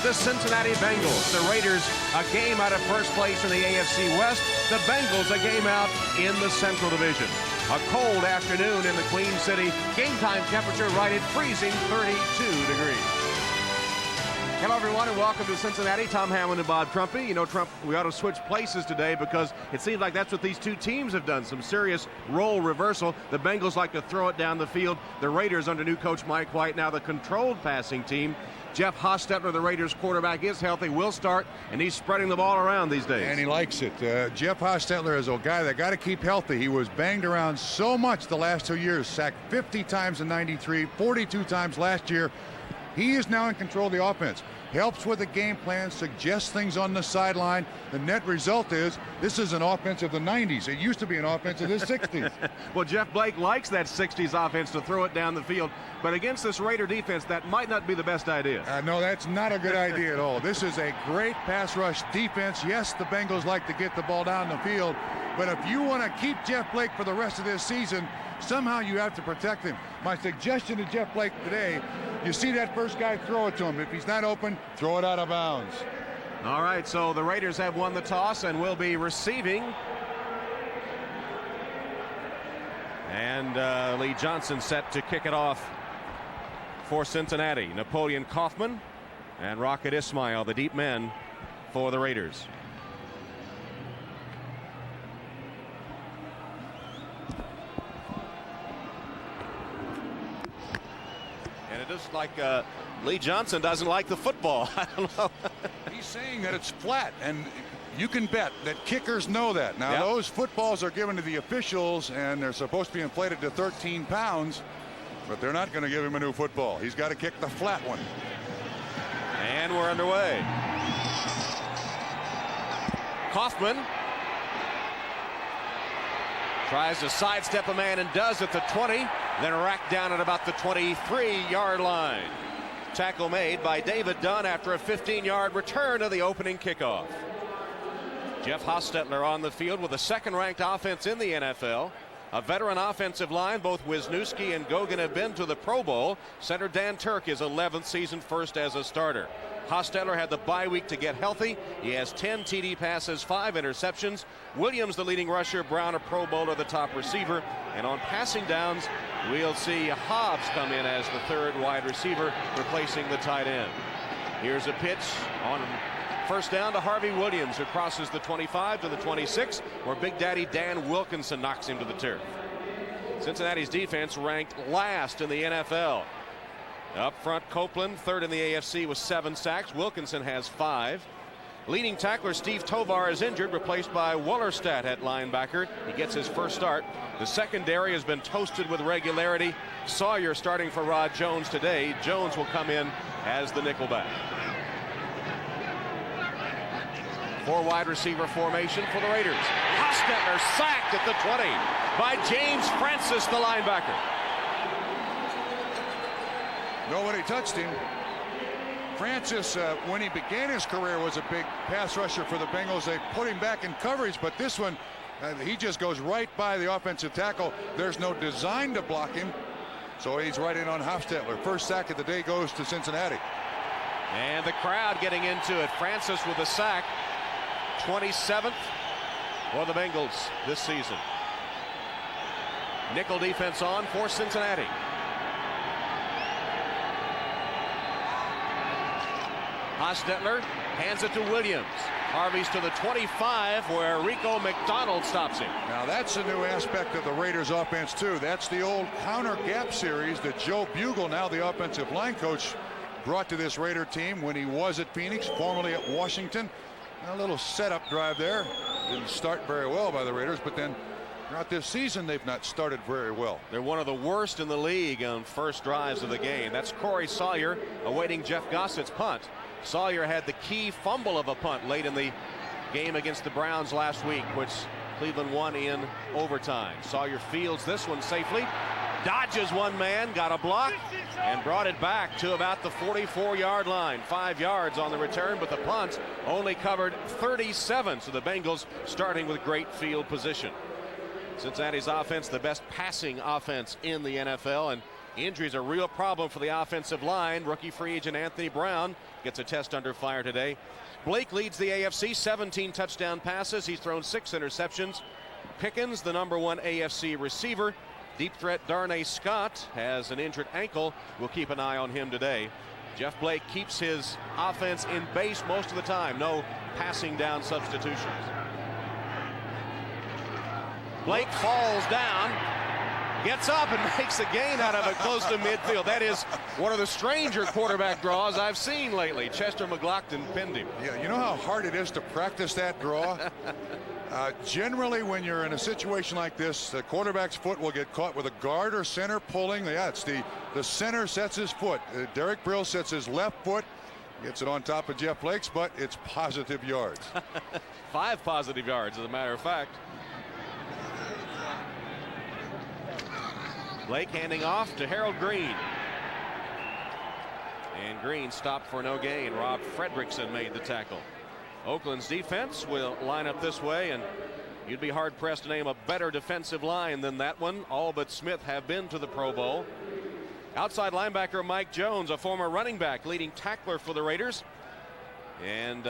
the Cincinnati Bengals. The Raiders a game out of first place in the AFC West. The Bengals a game out in the Central Division. A cold afternoon in the Queen City. Game time temperature right at freezing 32 degrees. Hello, everyone, and welcome to Cincinnati. Tom Hammond and Bob Trumpy. You know, Trump, we ought to switch places today because it seems like that's what these two teams have done, some serious role reversal. The Bengals like to throw it down the field. The Raiders, under new coach Mike White, now the controlled passing team. Jeff Hostetler, the Raiders quarterback, is healthy, will start, and he's spreading the ball around these days. And he likes it. Jeff Hostetler is a guy that got to keep healthy. He was banged around so much the last 2 years, sacked 50 times in '93, 42 times last year. He is now in control of the offense. Helps with the game plan, suggests things on the sideline. The net result is this is an offense of the 90s. It used to be an offense of the 60s. Well, Jeff Blake likes that 60s offense to throw it down the field. But against this Raider defense, that might not be the best idea. No, that's not a good idea at all. This is a great pass rush defense. Yes, the Bengals like to get the ball down the field. But if you want to keep Jeff Blake for the rest of this season, somehow you have to protect him. My suggestion to Jeff Blake today, you see that first guy, throw it to him. If he's not open, throw it out of bounds. All right, so the Raiders have won the toss and will be receiving. And Lee Johnson set to kick it off for Cincinnati. Napoleon Kaufman and Rocket Ismail, the deep men for the Raiders. And it is like Lee Johnson doesn't like the football. I don't know. He's saying that it's flat, and you can bet that kickers know that. Now, those footballs are given to the officials, and they're supposed to be inflated to 13 pounds, but they're not going to give him a new football. He's got to kick the flat one. And we're underway. Kaufman tries to sidestep a man and does at the 20, then racked down at about the 23-yard line. Tackle made by David Dunn after a 15-yard return to the opening kickoff. Jeff Hostetler on the field with a second-ranked offense in the NFL. A veteran offensive line, both Wisniewski and Gogan have been to the Pro Bowl. Center Dan Turk is 11th season first as a starter. Hostetler had the bye week to get healthy. He has 10 TD passes, 5 interceptions. Williams, the leading rusher. Brown, a Pro Bowler, the top receiver. And on passing downs, we'll see Hobbs come in as the third wide receiver, replacing the tight end. Here's a pitch on first down to Harvey Williams, who crosses the 25 to the 26, where Big Daddy Dan Wilkinson knocks him to the turf. Cincinnati's defense ranked last in the NFL. Up front, Copeland, third in the AFC with 7 sacks. Wilkinson has 5. Leading tackler Steve Tovar is injured, replaced by Wallerstadt at linebacker. He gets his first start. The secondary has been toasted with regularity. Sawyer starting for Rod Jones today. Jones will come in as the nickelback. 4 wide receiver formation for the Raiders. Hostetler sacked at the 20 by James Francis, the linebacker. Nobody touched him. Francis, when he began his career, was a big pass rusher for the Bengals. They put him back in coverage, but this one, he just goes right by the offensive tackle. There's no design to block him, so he's right in on Hostetler. First sack of the day goes to Cincinnati. And the crowd getting into it. Francis with a sack. 27th for the Bengals this season. Nickel defense on for Cincinnati. Hostetler hands it to Williams. Harvey's to the 25, where Rico McDonald stops him. Now that's a new aspect of the Raiders offense too. That's the old counter gap series that Joe Bugle, now the offensive line coach, brought to this Raider team when he was at Phoenix, formerly at Washington. A little setup drive there. Didn't start very well by the Raiders, but then throughout this season they've not started very well. They're one of the worst in the league on first drives of the game. That's Corey Sawyer awaiting Jeff Gossett's punt. Sawyer had the key fumble of a punt late in the game against the Browns last week, which Cleveland won in overtime. Sawyer fields this one safely, dodges one man, got a block, and brought it back to about the 44-yard line. 5 yards on the return, but the punt only covered 37, so the Bengals starting with great field position. Cincinnati's offense, the best passing offense in the NFL, and Injuries are a real problem for the offensive line. Rookie free agent Anthony Brown gets a test under fire today. Blake leads the AFC, 17 touchdown passes. He's thrown 6 interceptions. Pickens, the #1 AFC receiver. Deep threat Darnay Scott has an injured ankle. We'll keep an eye on him today. Jeff Blake keeps his offense in base most of the time. No passing down substitutions. Blake falls down, gets up and makes a gain out of it close to midfield. That is one of the stranger quarterback draws I've seen lately. Chester McLaughlin pinned him. Yeah, you know how hard it is to practice that draw? Generally, when you're in a situation like this, the quarterback's foot will get caught with a guard or center pulling. Yeah, it's the center sets his foot. Derek Brill sets his left foot, gets it on top of Jeff Blake's, but it's positive yards. 5 positive yards, as a matter of fact. Blake handing off to Harold Green. And Green stopped for no gain. Rob Fredrickson made the tackle. Oakland's defense will line up this way, and you'd be hard pressed to name a better defensive line than that one. All but Smith have been to the Pro Bowl. Outside linebacker Mike Jones, a former running back, leading tackler for the Raiders. And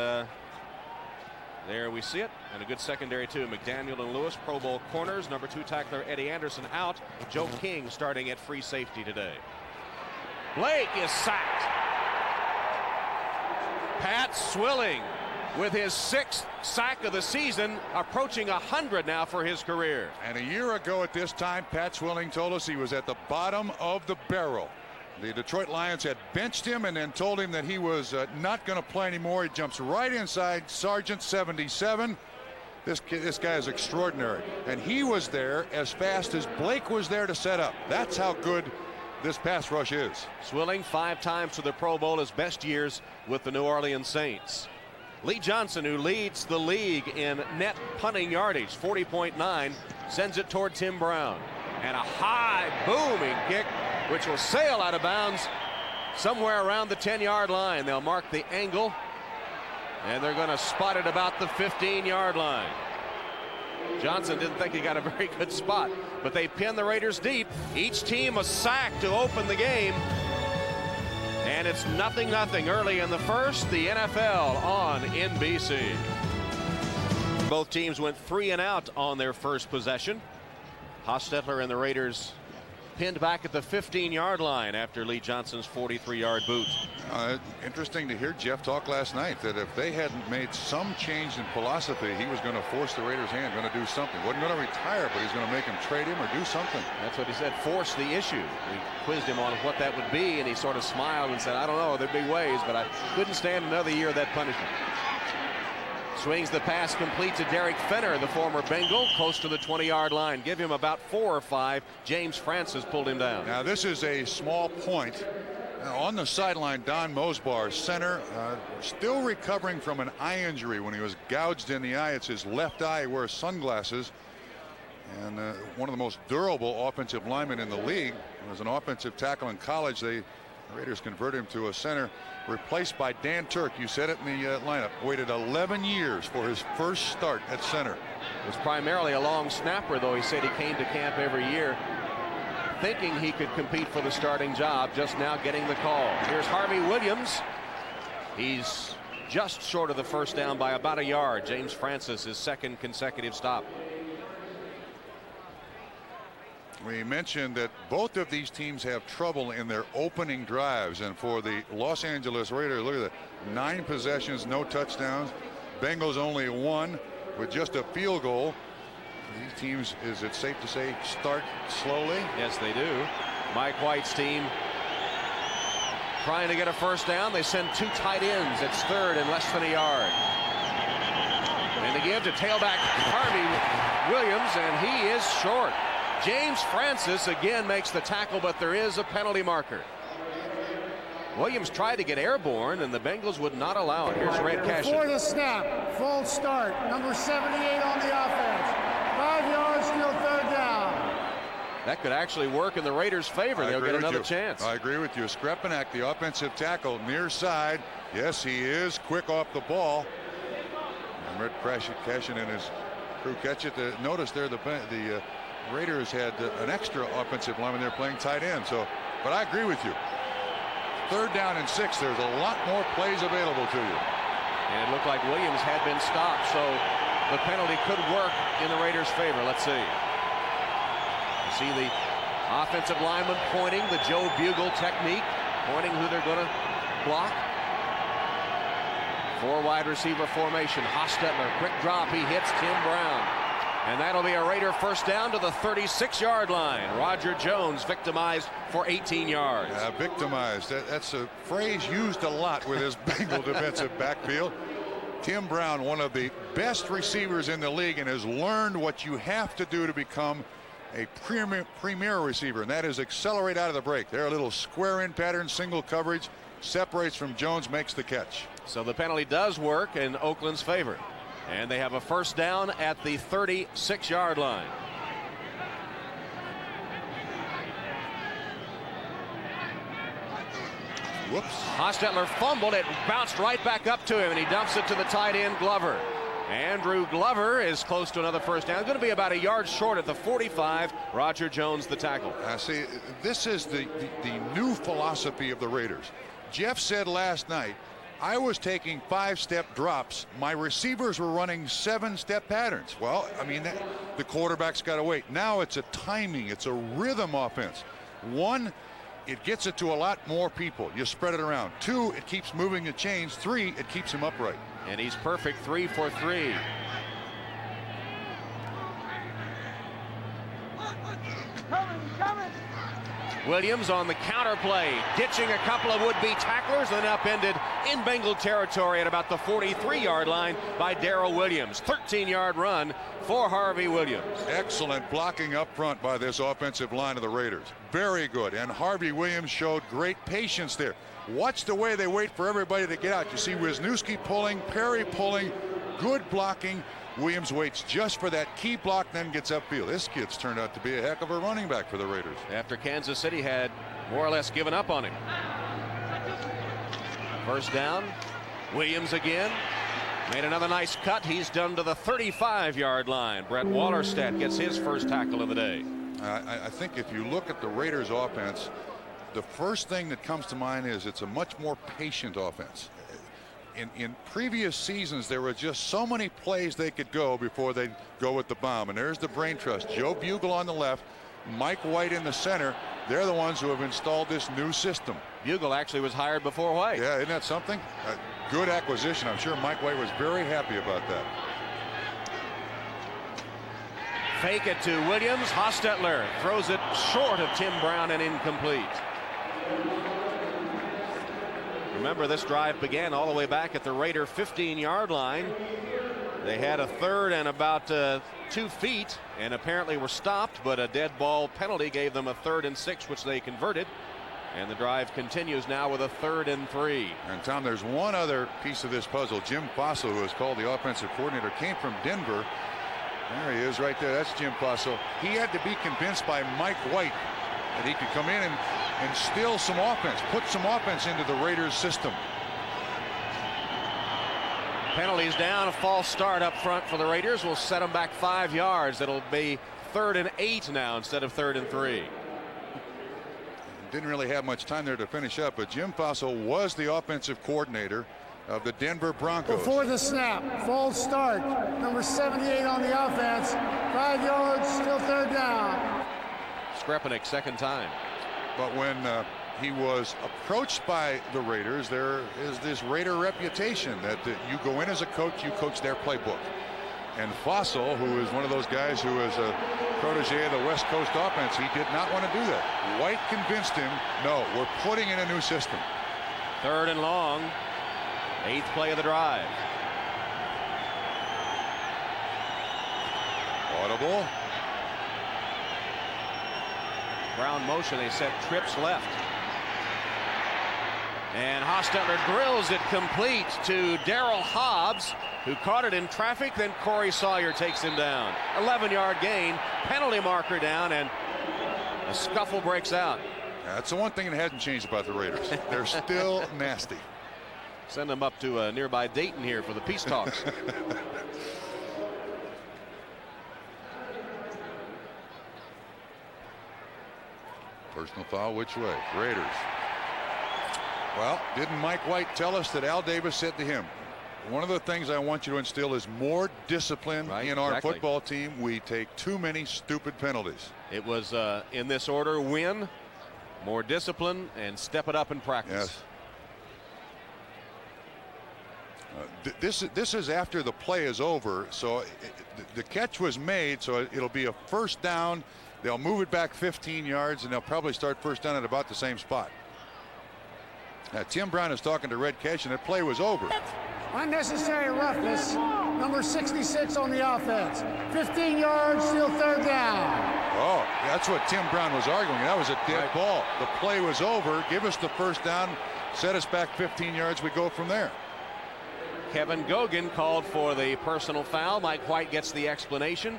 there we see it. And a good secondary too. McDaniel and Lewis, Pro Bowl corners. #2 tackler Eddie Anderson out. Joe King starting at free safety today. Blake is sacked. Pat Swilling with his 6th sack of the season, approaching 100 now for his career. And a year ago at this time, Pat Swilling told us he was at the bottom of the barrel. The Detroit Lions had benched him and then told him that he was not going to play anymore. He jumps right inside Sergeant 77. This guy is extraordinary. And he was there as fast as Blake was there to set up. That's how good this pass rush is. Swilling 5 times to the Pro Bowl, his best years with the New Orleans Saints. Lee Johnson, who leads the league in net punting yardage, 40.9, sends it toward Tim Brown. And a high booming kick, which will sail out of bounds somewhere around the 10-yard line. They'll mark the angle, and they're going to spot it about the 15-yard line. Johnson didn't think he got a very good spot, but they pin the Raiders deep. Each team a sack to open the game. And it's 0-0 early in the first. The NFL on NBC. Both teams went 3 and out on their first possession. Hostetler and the Raiders pinned back at the 15-yard line after Lee Johnson's 43-yard boot. Interesting to hear Jeff talk last night that if they hadn't made some change in philosophy, he was going to force the Raiders' hand, going to do something. Wasn't going to retire, but he's going to make him trade him or do something. That's what he said, force the issue. We quizzed him on what that would be, and he sort of smiled and said, I don't know, there'd be ways, but I couldn't stand another year of that punishment. Swings the pass complete to Derek Fenner, the former Bengal, close to the 20-yard line. Give him about 4 or 5. James Francis pulled him down. Now this is a small point. On the sideline, Don Mosbar, center, still recovering from an eye injury when he was gouged in the eye. It's his left eye. He wears sunglasses. And one of the most durable offensive linemen in the league. As an offensive tackle in college, the Raiders converted him to a center, replaced by Dan Turk. You said it in the lineup. Waited 11 years for his first start at center. Was primarily a long snapper, though. He said he came to camp every year thinking he could compete for the starting job, just now getting the call. Here's Harvey Williams. He's just short of the first down by about a yard. James Francis, his 2nd consecutive stop. We mentioned that both of these teams have trouble in their opening drives, and for the Los Angeles Raiders, look at that, 9 possessions, no touchdowns. Bengals only 1 with just a field goal. These teams, is it safe to say, start slowly? Yes, they do. Mike White's team trying to get a first down. They send 2 tight ends. It's 3rd and less than a yard. And they give to tailback Harvey Williams, and he is short. James Francis again makes the tackle, but there is a penalty marker. Williams tried to get airborne, and the Bengals would not allow it. Here's Red Cashin. Before the snap, full start, number 78 on the offense. 5 yards, still 3rd down. That could actually work in the Raiders' favor. They'll get another chance. I agree with you. Skrepenak, the offensive tackle, near side. Yes, he is quick off the ball. And Red Cashin and his crew catch it. Notice there the Raiders had an extra offensive lineman there playing tight end. So But I agree with you. 3rd down and 6. There's a lot more plays available to you. And it looked like Williams had been stopped, so the penalty could work in the Raiders' favor. Let's see. You see the offensive lineman pointing, the Joe Bugle technique, pointing who they're going to block. 4 wide receiver formation. Hostetler, quick drop. He hits Tim Brown. And that'll be a Raider first down to the 36-yard line. Roger Jones victimized for 18 yards. Yeah, victimized. That's a phrase used a lot with his Bengal defensive backfield. Tim Brown, one of the best receivers in the league, and has learned what you have to do to become a premier receiver, and that is accelerate out of the break. They're a little square in pattern, single coverage, separates from Jones, makes the catch. So the penalty does work in Oakland's favor. And they have a first down at the 36-yard line. Whoops. Hostetler fumbled. It bounced right back up to him, and he dumps it to the tight end, Glover. Andrew Glover is close to another first down. Going to be about a yard short at the 45. Roger Jones, the tackle. See, this is the new philosophy of the Raiders. Jeff said last night, I was taking 5-step drops. My receivers were running 7-step patterns. Well, I mean, the quarterback's got to wait. Now it's a timing. It's a rhythm offense. 1, it gets it to a lot more people. You spread it around. 2, it keeps moving the chains. 3, it keeps him upright. And he's perfect 3 for 3. Williams on the counter play, ditching a couple of would-be tacklers, and upended in Bengal territory at about the 43-yard line by Darrell Williams. 13-yard run for Harvey Williams. Excellent blocking up front by this offensive line of the Raiders. Very good. And Harvey Williams showed great patience there. Watch the way they wait for everybody to get out. You see Wisniewski pulling, Perry pulling, good blocking. Williams waits just for that key block, then gets upfield. This kid's turned out to be a heck of a running back for the Raiders. After Kansas City had more or less given up on him. First down. Williams again. Made another nice cut. He's done to the 35-yard line. Brett Wallerstedt gets his first tackle of the day. I think if you look at the Raiders offense, the first thing that comes to mind is it's a much more patient offense. In previous seasons, there were just so many plays they could go before they go with the bomb. And there's the brain trust. Joe Bugle on the left, Mike White in the center. They're the ones who have installed this new system. Bugle actually was hired before White. Yeah, isn't that something? A good acquisition. I'm sure Mike White was very happy about that. Fake it to Williams. Hostetler throws it short of Tim Brown and incomplete. Remember, this drive began all the way back at the Raider 15-yard line. They had a third and about 2 feet and apparently were stopped, but a dead ball penalty gave them a 3rd and 6, which they converted. And the drive continues now with a 3rd and 3. And Tom, there's one other piece of this puzzle. Jim Fassel, who is called the offensive coordinator, came from Denver. There he is right there. That's Jim Fassel. He had to be convinced by Mike White that he could come in and instill some offense, put some offense into the Raiders system. Penalties down, a false start up front for the Raiders will set them back 5 yards. It'll be 3rd and 8 now instead of 3rd and 3. Didn't really have much time there to finish up, but Jim Fassel was the offensive coordinator of the Denver Broncos. Before the snap, false start, number 78 on the offense, 5 yards, still 3rd down. Skrepenik, second time. But when he was approached by the Raiders, there is this Raider reputation that you go in as a coach, you coach their playbook. And Fassel, who is one of those guys who is a protege of the West Coast offense, he did not want to do that. White convinced him, no, we're putting in a new system. 3rd and long, 8th play of the drive. Audible. Brown motion, they set trips left. And Hostetler drills it complete to Darrell Hobbs, who caught it in traffic. Then Corey Sawyer takes him down. 11-yard gain, penalty marker down, and a scuffle breaks out. That's the one thing that hasn't changed about the Raiders. They're still nasty. Send them up to nearby Dayton here for the peace talks. Personal foul which way? Raiders. Well, didn't Mike White tell us that Al Davis said to him, one of the things I want you to instill is more discipline in our football team. We take too many stupid penalties. It was in this order: win, more discipline, and step it up in practice. Yes. This is after the play is over, so the catch was made, so it'll be a first down. They'll move it back 15 yards, and they'll probably start first down at about the same spot. Now, Tim Brown is talking to Red Cash, and the play was over. Unnecessary roughness, number 66 on the offense. 15 yards, still third down. Oh, that's what Tim Brown was arguing. That was a dead ball. The play was over. Give us the first down, set us back 15 yards. We go from there. Kevin Gogan called for the personal foul. Mike White gets the explanation.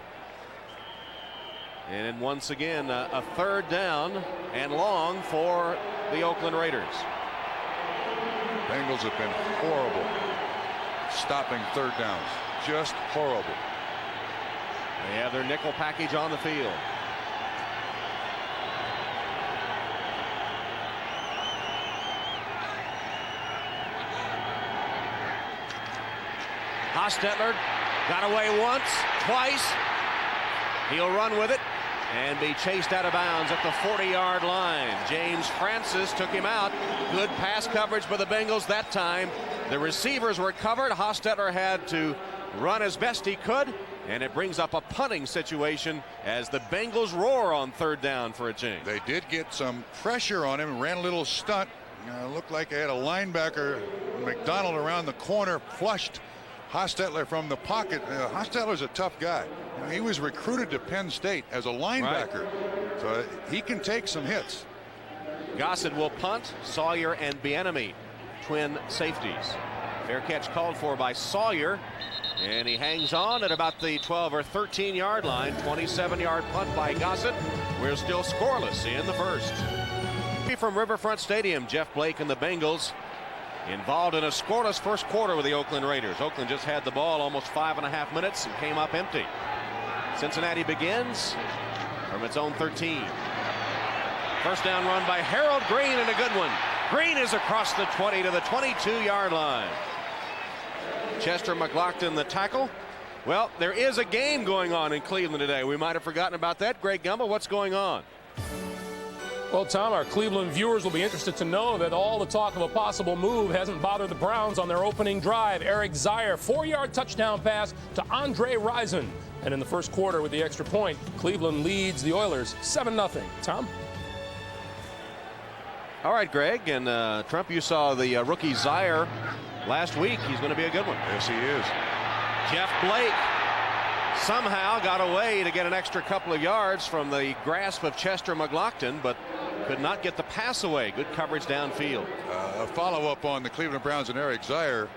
And once again, a third down and long for the Oakland Raiders. Bengals have been horrible stopping third downs. Just horrible. They have their nickel package on the field. Hostetler got away once, twice. He'll run with it and be chased out of bounds at the 40-yard line. James Francis took him out. Good pass coverage by the Bengals that time. The receivers were covered. Hostetler had to run as best he could, and it brings up a punting situation as the Bengals roar on third down for a change. They did get some pressure on him, ran a little stunt. Looked like they had a linebacker, McDonald, around the corner, flushed Hostetler from the pocket. Hostetler's a tough guy. He was recruited to Penn State as a linebacker, so he can take some hits. Gossett will punt. Sawyer and Bieniemy, twin safeties. Fair catch called for by Sawyer, and he hangs on at about the 12 or 13 yard line. 27-yard punt by Gossett. We're still scoreless in the first. From Riverfront Stadium, Jeff Blake and the Bengals involved in a scoreless first quarter with the Oakland Raiders. Oakland just had the ball almost 5.5 minutes and came up empty. Cincinnati begins from its own 13. First down run by Harold Green, and a good one. Green is across the 20 to the 22-yard line. Chester McLaughlin the tackle. Well, there is a game going on in Cleveland today. We might have forgotten about that. Greg Gumbel, what's going on? Well, Tom, our Cleveland viewers will be interested to know that all the talk of a possible move hasn't bothered the Browns on their opening drive. Eric Zaire, 4-yard touchdown pass to Andre Rison. And in the first quarter with the extra point, Cleveland leads the Oilers 7-0. Tom? All right, Greg. And Trump, you saw the rookie Zaire last week. He's going to be a good one. Yes, he is. Jeff Blake somehow got away to get an extra couple of yards from the grasp of Chester McLaughlin, but could not get the pass away. Good coverage downfield. A follow-up on the Cleveland Browns and Eric Zaire.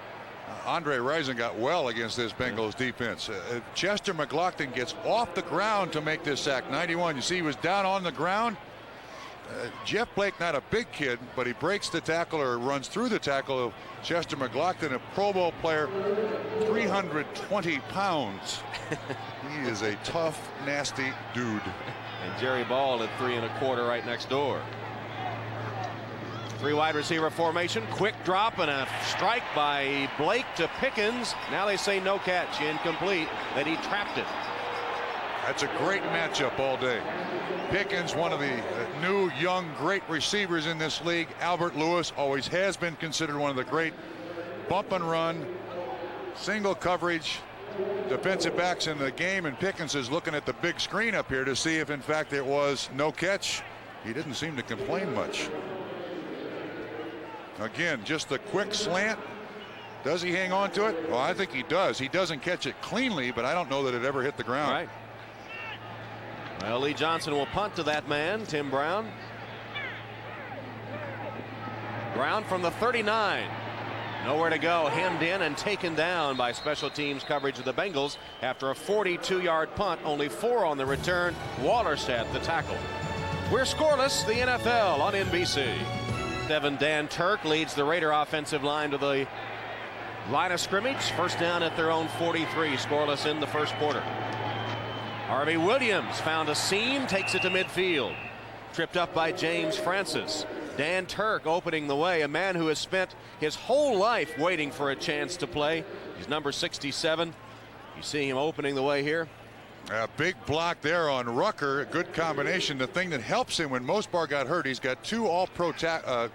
Andre Rison got well against this Bengals defense. Chester McLaughlin gets off the ground to make this sack. 91. You see, he was down on the ground. Jeff Blake, not a big kid, but he breaks the tackle or runs through the tackle of Chester McLaughlin, a Pro Bowl player, 320 pounds. He is a tough, nasty dude. And Jerry Ball at 3 1/4 right next door. 3 wide receiver formation, quick drop and a strike by Blake to Pickens. Now they say no catch, incomplete, that he trapped it. That's a great matchup all day. Pickens, one of the new, young, great receivers in this league. Albert Lewis always has been considered one of the great bump and run, single coverage defensive backs in the game, and Pickens is looking at the big screen up here to see if in fact it was no catch. He didn't seem to complain much. Again, just the quick slant. Does he hang on to it? Well, I think he does. He doesn't catch it cleanly, but I don't know that it ever hit the ground. Right. Well, Lee Johnson will punt to that man, Tim Brown. Brown from the 39. Nowhere to go, hemmed in and taken down by special teams coverage of the Bengals after a 42-yard punt, only 4 on the return. Wallerstedt the tackle. We're scoreless, the NFL on NBC. Dan Turk leads the Raider offensive line to the line of scrimmage. First down at their own 43, scoreless in the first quarter. Harvey Williams found a seam, takes it to midfield. Tripped up by James Francis. Dan Turk opening the way, a man who has spent his whole life waiting for a chance to play. He's number 67. You see him opening the way here. A big block there on Rucker. A good combination. The thing that helps him when Mosbar got hurt, he's got two all-pro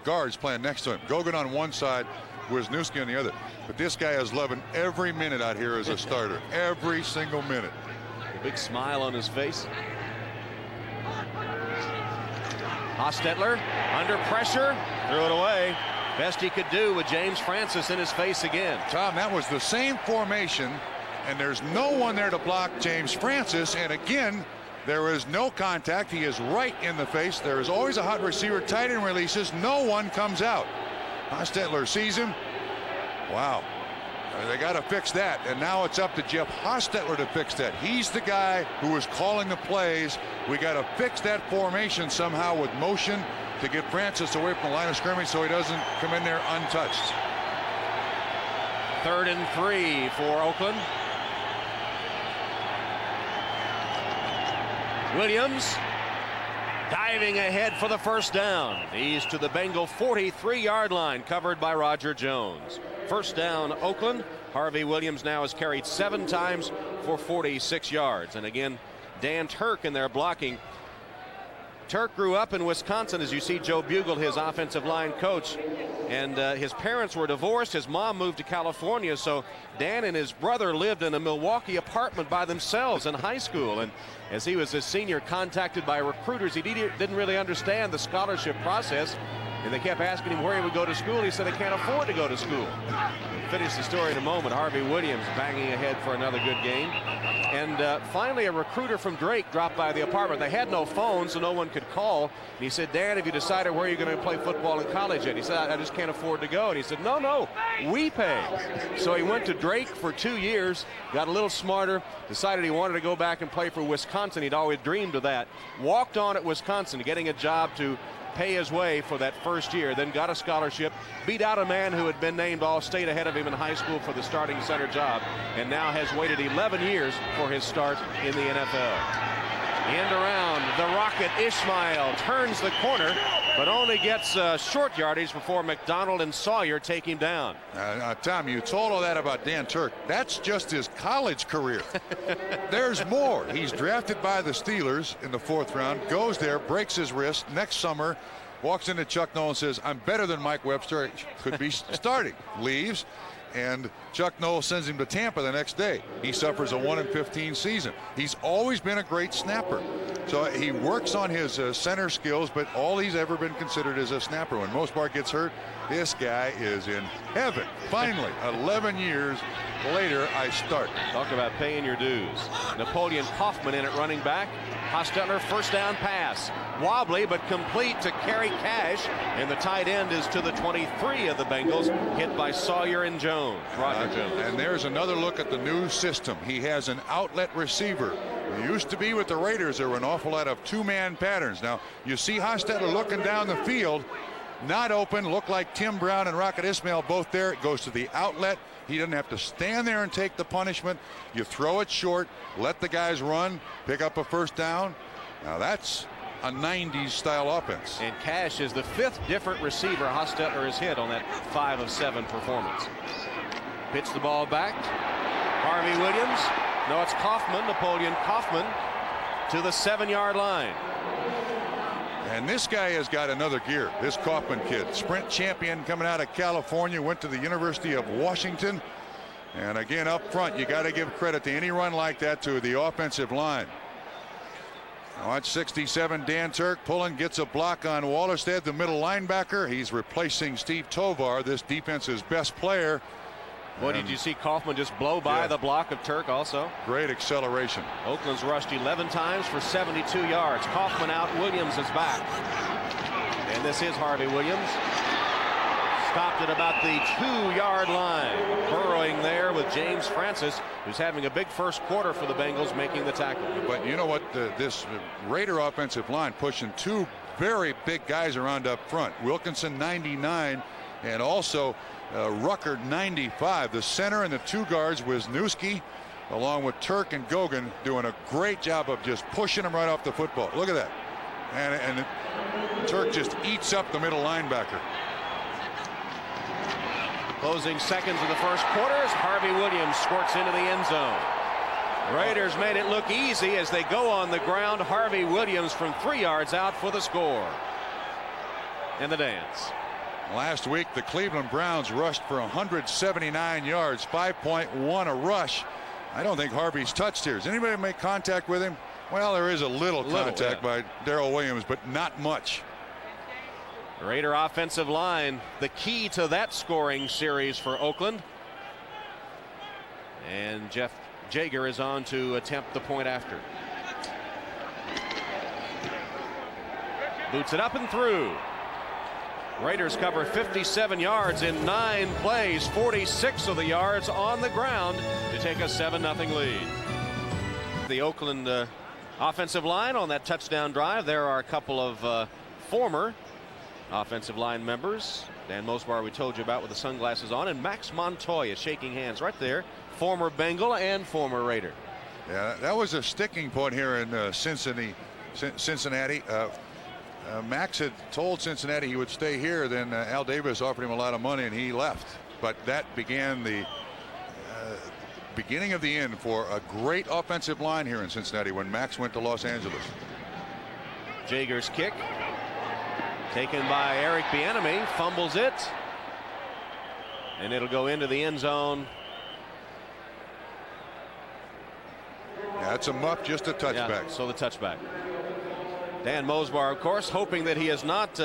guards playing next to him. Gogan on one side, Wisniewski on the other. But this guy is loving every minute out here as a starter. Every single minute. A big smile on his face. Hostetler under pressure, threw it away. Best he could do with James Francis in his face again. Tom, that was the same formation, and there's no one there to block James Francis. And again, there is no contact. He is right in the face. There is always a hot receiver. Tight end releases. No one comes out. Hostetler sees him. Wow. They got to fix that, and now it's up to Jeff Hostetler to fix that. He's the guy who is calling the plays. We got to fix that formation somehow with motion to get Francis away from the line of scrimmage so he doesn't come in there untouched. 3rd and 3 for Oakland. Williams diving ahead for the first down. He's to the Bengal 43-yard line, covered by Roger Jones. First down, Oakland. Harvey Williams now has carried 7 times for 46 yards. And again, Dan Turk in there blocking. Turk grew up in Wisconsin, as you see Joe Bugle, his offensive line coach. And his parents were divorced. His mom moved to California. So Dan and his brother lived in a Milwaukee apartment by themselves in high school. And as he was a senior, contacted by recruiters, he didn't really understand the scholarship process. And they kept asking him where he would go to school. He said, I can't afford to go to school. We'll finish the story in a moment. Harvey Williams banging ahead for another good game. And finally, a recruiter from Drake dropped by the apartment. They had no phone, so no one could call. And he said, Dan, have you decided where you're going to play football in college yet? He said, I just can't afford to go. And he said, no, we pay. So he went to Drake for 2 years, got a little smarter, decided he wanted to go back and play for Wisconsin. He'd always dreamed of that. Walked on at Wisconsin, getting a job to pay his way for that first year, then got a scholarship, beat out a man who had been named All-State ahead of him in high school for the starting center job, and now has waited 11 years for his start in the NFL. End around, the Rocket Ishmael turns the corner, but only gets short yardage before McDonald and Sawyer take him down. Tom, you told all that about Dan Turk. That's just his college career. There's more. He's drafted by the Steelers in the 4th round, goes there, breaks his wrist. Next summer, walks into Chuck Noll and says, I'm better than Mike Webster. Could be starting. Leaves. And Chuck Noll sends him to Tampa the next day. He suffers a 1-15 season. He's always been a great snapper. So he works on his center skills, but all he's ever been considered is a snapper. When Mosbar gets hurt, this guy is in heaven. Finally, 11 years later, I start. Talk about paying your dues. Napoleon Kaufman in at running back. Hostetler, first down pass. Wobbly, but complete to Kerry Cash. And the tight end is to the 23 of the Bengals, hit by Sawyer and Jones. Roger Jones. And there's another look at the new system. He has an outlet receiver. It used to be with the Raiders, there were an awful lot of 2-man patterns. Now, you see Hostetler looking down the field, not open, look like Tim Brown and Rocket Ismail both there. It goes to the outlet. He doesn't have to stand there and take the punishment. You throw it short, let the guys run, pick up a first down. Now that's a 90s style offense. And Cash is the 5th different receiver Hostetler has hit on that 5 of 7 performance. Pitch the ball back. Harvey Williams. No, it's Kaufman, Napoleon Kaufman, to the 7-yard line. And this guy has got another gear, this Kaufman kid. Sprint champion coming out of California, went to the University of Washington. And again, up front, you got to give credit to any run like that to the offensive line. Watch 67, Dan Turk pulling, gets a block on Wallerstead, the middle linebacker. He's replacing Steve Tovar, this defense's best player. Boy, did you see Kaufman just blow by the block of Turk also? Great acceleration. Oakland's rushed 11 times for 72 yards. Kaufman out, Williams is back. And this is Harvey Williams. Stopped at about the 2-yard line. Burrowing there with James Francis, who's having a big first quarter for the Bengals, making the tackle. But you know what? This Raider offensive line pushing 2 very big guys around up front. Wilkinson 99 and also Rucker 95. The center and the 2 guards, Wisniewski, along with Turk and Gogan, doing a great job of just pushing them right off the football. Look at that. And Turk just eats up the middle linebacker. Closing seconds of the first quarter as Harvey Williams squirts into the end zone. Raiders made it look easy as they go on the ground. Harvey Williams from 3 yards out for the score. And the dance. Last week, the Cleveland Browns rushed for 179 yards, 5.1 a rush. I don't think Harvey's touched here. Does anybody make contact with him? Well, there is a little contact by Darrell Williams, but not much. Raider offensive line, the key to that scoring series for Oakland. And Jeff Jager is on to attempt the point after. Boots it up and through. Raiders cover 57 yards in 9 plays, 46 of the yards on the ground to take a 7-0 lead. The Oakland offensive line on that touchdown drive. There are a couple of former offensive line members. Dan Mosbar, we told you about with the sunglasses on, and Max Montoya shaking hands right there. Former Bengal and former Raider. Yeah, that was a sticking point here in Cincinnati. Max had told Cincinnati he would stay here. Then Al Davis offered him a lot of money and he left. But that began the beginning of the end for a great offensive line here in Cincinnati when Max went to Los Angeles. Jager's kick taken by Eric Bieniemy, fumbles it, and it'll go into the end zone. That's a muff, just a touchback. Yeah, so the touchback. Dan Mosbar, of course, hoping that he is not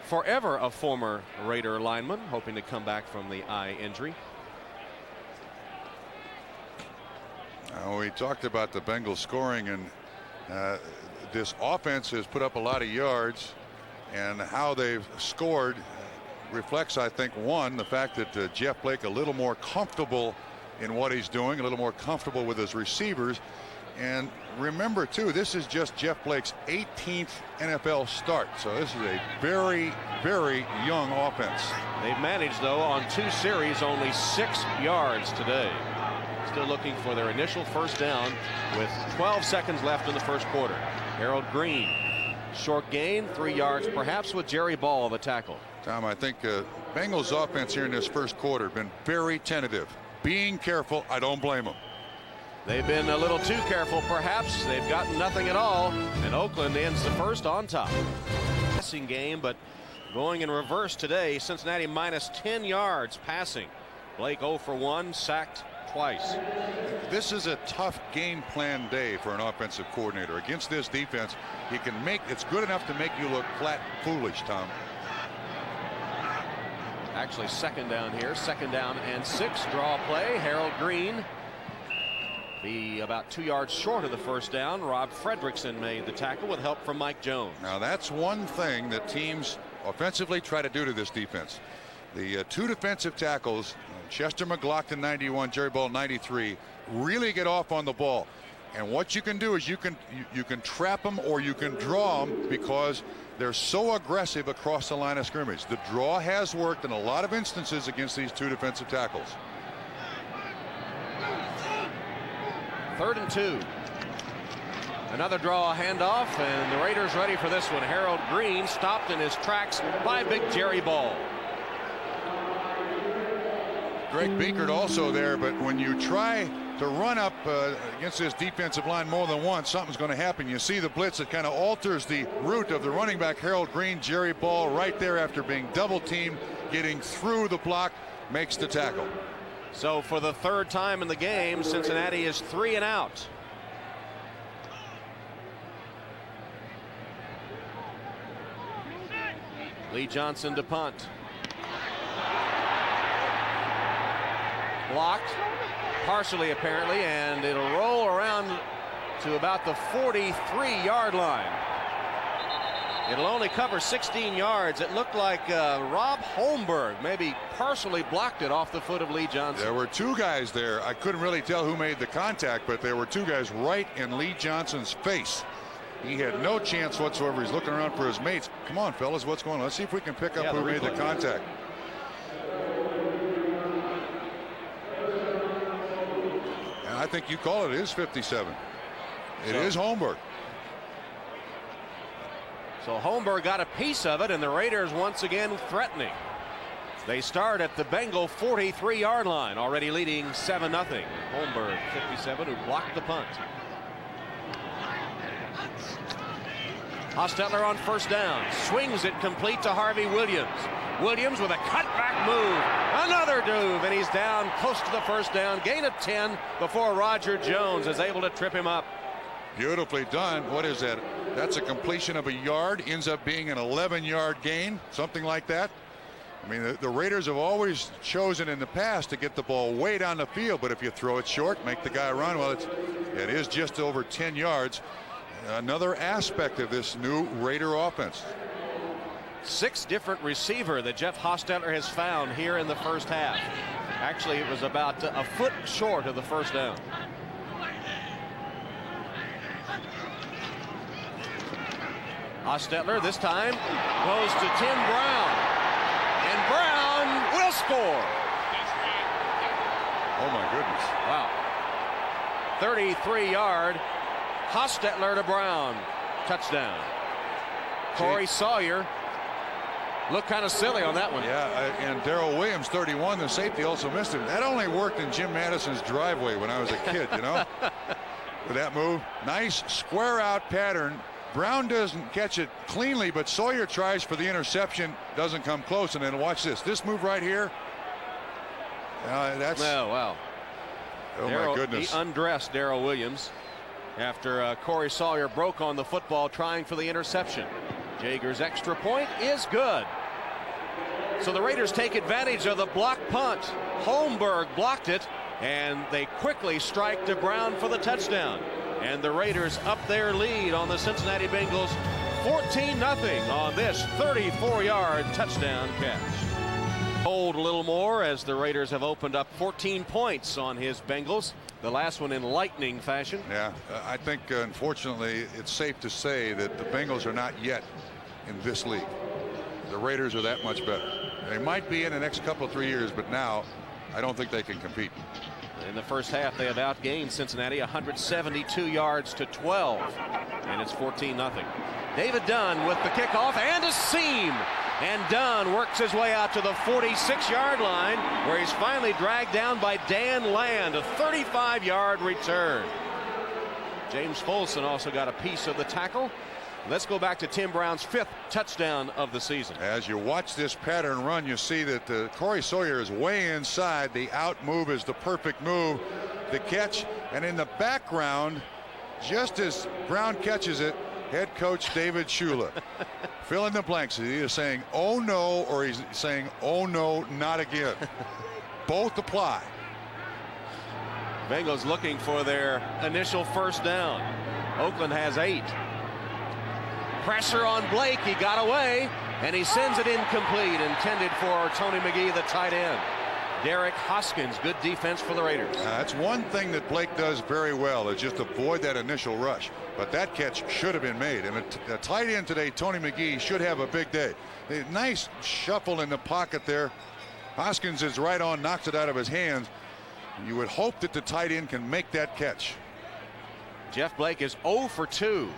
forever a former Raider lineman, hoping to come back from the eye injury. We talked about the Bengals scoring, and this offense has put up a lot of yards, and how they've scored reflects, I think, one, the fact that Jeff Blake a little more comfortable in what he's doing, a little more comfortable with his receivers. And remember, too, this is just Jeff Blake's 18th NFL start. So this is a very, very young offense. They've managed, though, on 2 series, only 6 yards today. Still looking for their initial first down with 12 seconds left in the first quarter. Harold Green, short gain, 3 yards perhaps, with Jerry Ball the tackle. Tom, I think Bengals offense here in this first quarter been very tentative, being careful. I don't blame them. They've been a little too careful, perhaps. They've gotten nothing at all, and Oakland ends the first on top. Passing game, but going in reverse today. Cincinnati minus 10 yards passing. Blake 0 for 1, sacked twice. This is a tough game plan day for an offensive coordinator. Against this defense, he can make it's good enough to make you look flat foolish, Tom. Actually, second down here, 2nd down and 6. Draw play. Harold Green be about 2 yards short of the first down. Rob Fredrickson made the tackle with help from Mike Jones. Now that's one thing that teams offensively try to do to this defense. The 2 defensive tackles, Chester McLaughlin 91, Jerry Ball 93, really get off on the ball. And what you can do is you can trap them or you can draw them because they're so aggressive across the line of scrimmage. The draw has worked in a lot of instances against these 2 defensive tackles. 3rd and 2. Another draw handoff, and the Raiders ready for this one. Harold Green stopped in his tracks by big Jerry Ball. Greg Biekert also there, but when you try to run up against this defensive line more than once, something's going to happen. You see the blitz that kind of alters the route of the running back. Harold Green, Jerry Ball right there after being double teamed, getting through the block, makes the tackle. So for the 3rd time in the game, Cincinnati is 3 and out. Lee Johnson to punt. Blocked, partially apparently, and it'll roll around to about the 43-yard line. It'll only cover 16 yards. It looked like Rob Holmberg maybe partially blocked it off the foot of Lee Johnson. There were 2 guys there. I couldn't really tell who made the contact, but there were 2 guys right in Lee Johnson's face. He had no chance whatsoever. He's looking around for his mates. Come on, fellas, what's going on? Let's see if we can pick up who made the contact. And I think you call it is 57. It is Holmberg. So Holmberg got a piece of it, and the Raiders once again threatening. They start at the Bengal 43-yard line, already leading 7-0. Holmberg, 57, who blocked the punt. Hostetler on first down, swings it complete to Harvey Williams. Williams with a cutback move, another move, and he's down close to the first down. Gain of 10 before Roger Jones is able to trip him up. Beautifully done. What is that? That's a completion of a yard, ends up being an 11-yard gain, something like that. I mean, the Raiders have always chosen in the past to get the ball way down the field, but if you throw it short, make the guy run, well, it is just over 10 yards. Another aspect of this new Raider offense. 6 different receiver that Jeff Hostetler has found here in the first half. Actually, it was about a foot short of the first down. Hostetler this time goes to Tim Brown, and Brown will score. Oh my goodness. Wow. 33-yard Hostetler to Brown, touchdown. Corey Sawyer looked kind of silly on that one. Yeah, and Darrell Williams, 31, the safety, also missed him. That only worked in Jim Madison's driveway when I was a kid, you know. With that move, nice square out pattern. Brown doesn't catch it cleanly, but Sawyer tries for the interception, doesn't come close. And then watch this move right here. That's wow. Oh my goodness. He undressed Darrell Williams after Corey Sawyer broke on the football trying for the interception. Jager's extra point is good. So the Raiders take advantage of the block punt. Holmberg blocked it, and they quickly strike to Brown for the touchdown. And the Raiders up their lead on the Cincinnati Bengals 14-0 on this 34-yard touchdown catch. Hold a little more as the Raiders have opened up 14 points on his Bengals. The last one in lightning fashion. Yeah, I think unfortunately it's safe to say that the Bengals are not yet in this league. The Raiders are that much better. They might be in the next couple 3 years, but now I don't think they can compete. In the first half, they have outgained Cincinnati 172 yards to 12, and it's 14-0. David Dunn with the kickoff and a seam, and Dunn works his way out to the 46-yard line, where he's finally dragged down by Dan Land, a 35-yard return. James Folson also got a piece of the tackle. Let's go back to Tim Brown's 5th touchdown of the season. As you watch this pattern run, you see that Corey Sawyer is way inside. The out move is the perfect move. The catch, and in the background, just as Brown catches it, head coach David Shula. Fill in the blanks. He's either saying, oh no, or he's saying, oh no, not again. Both apply. Bengals looking for their initial first down. Oakland has 8. Pressure on Blake, he got away, and he sends it incomplete, intended for Tony McGee, the tight end. Derek Hoskins, good defense for the Raiders. That's one thing that Blake does very well, is just avoid that initial rush. But that catch should have been made, and a tight end today, Tony McGee, should have a big day. A nice shuffle in the pocket there. Hoskins is right on, knocks it out of his hands. You would hope that the tight end can make that catch. Jeff Blake is 0 for 2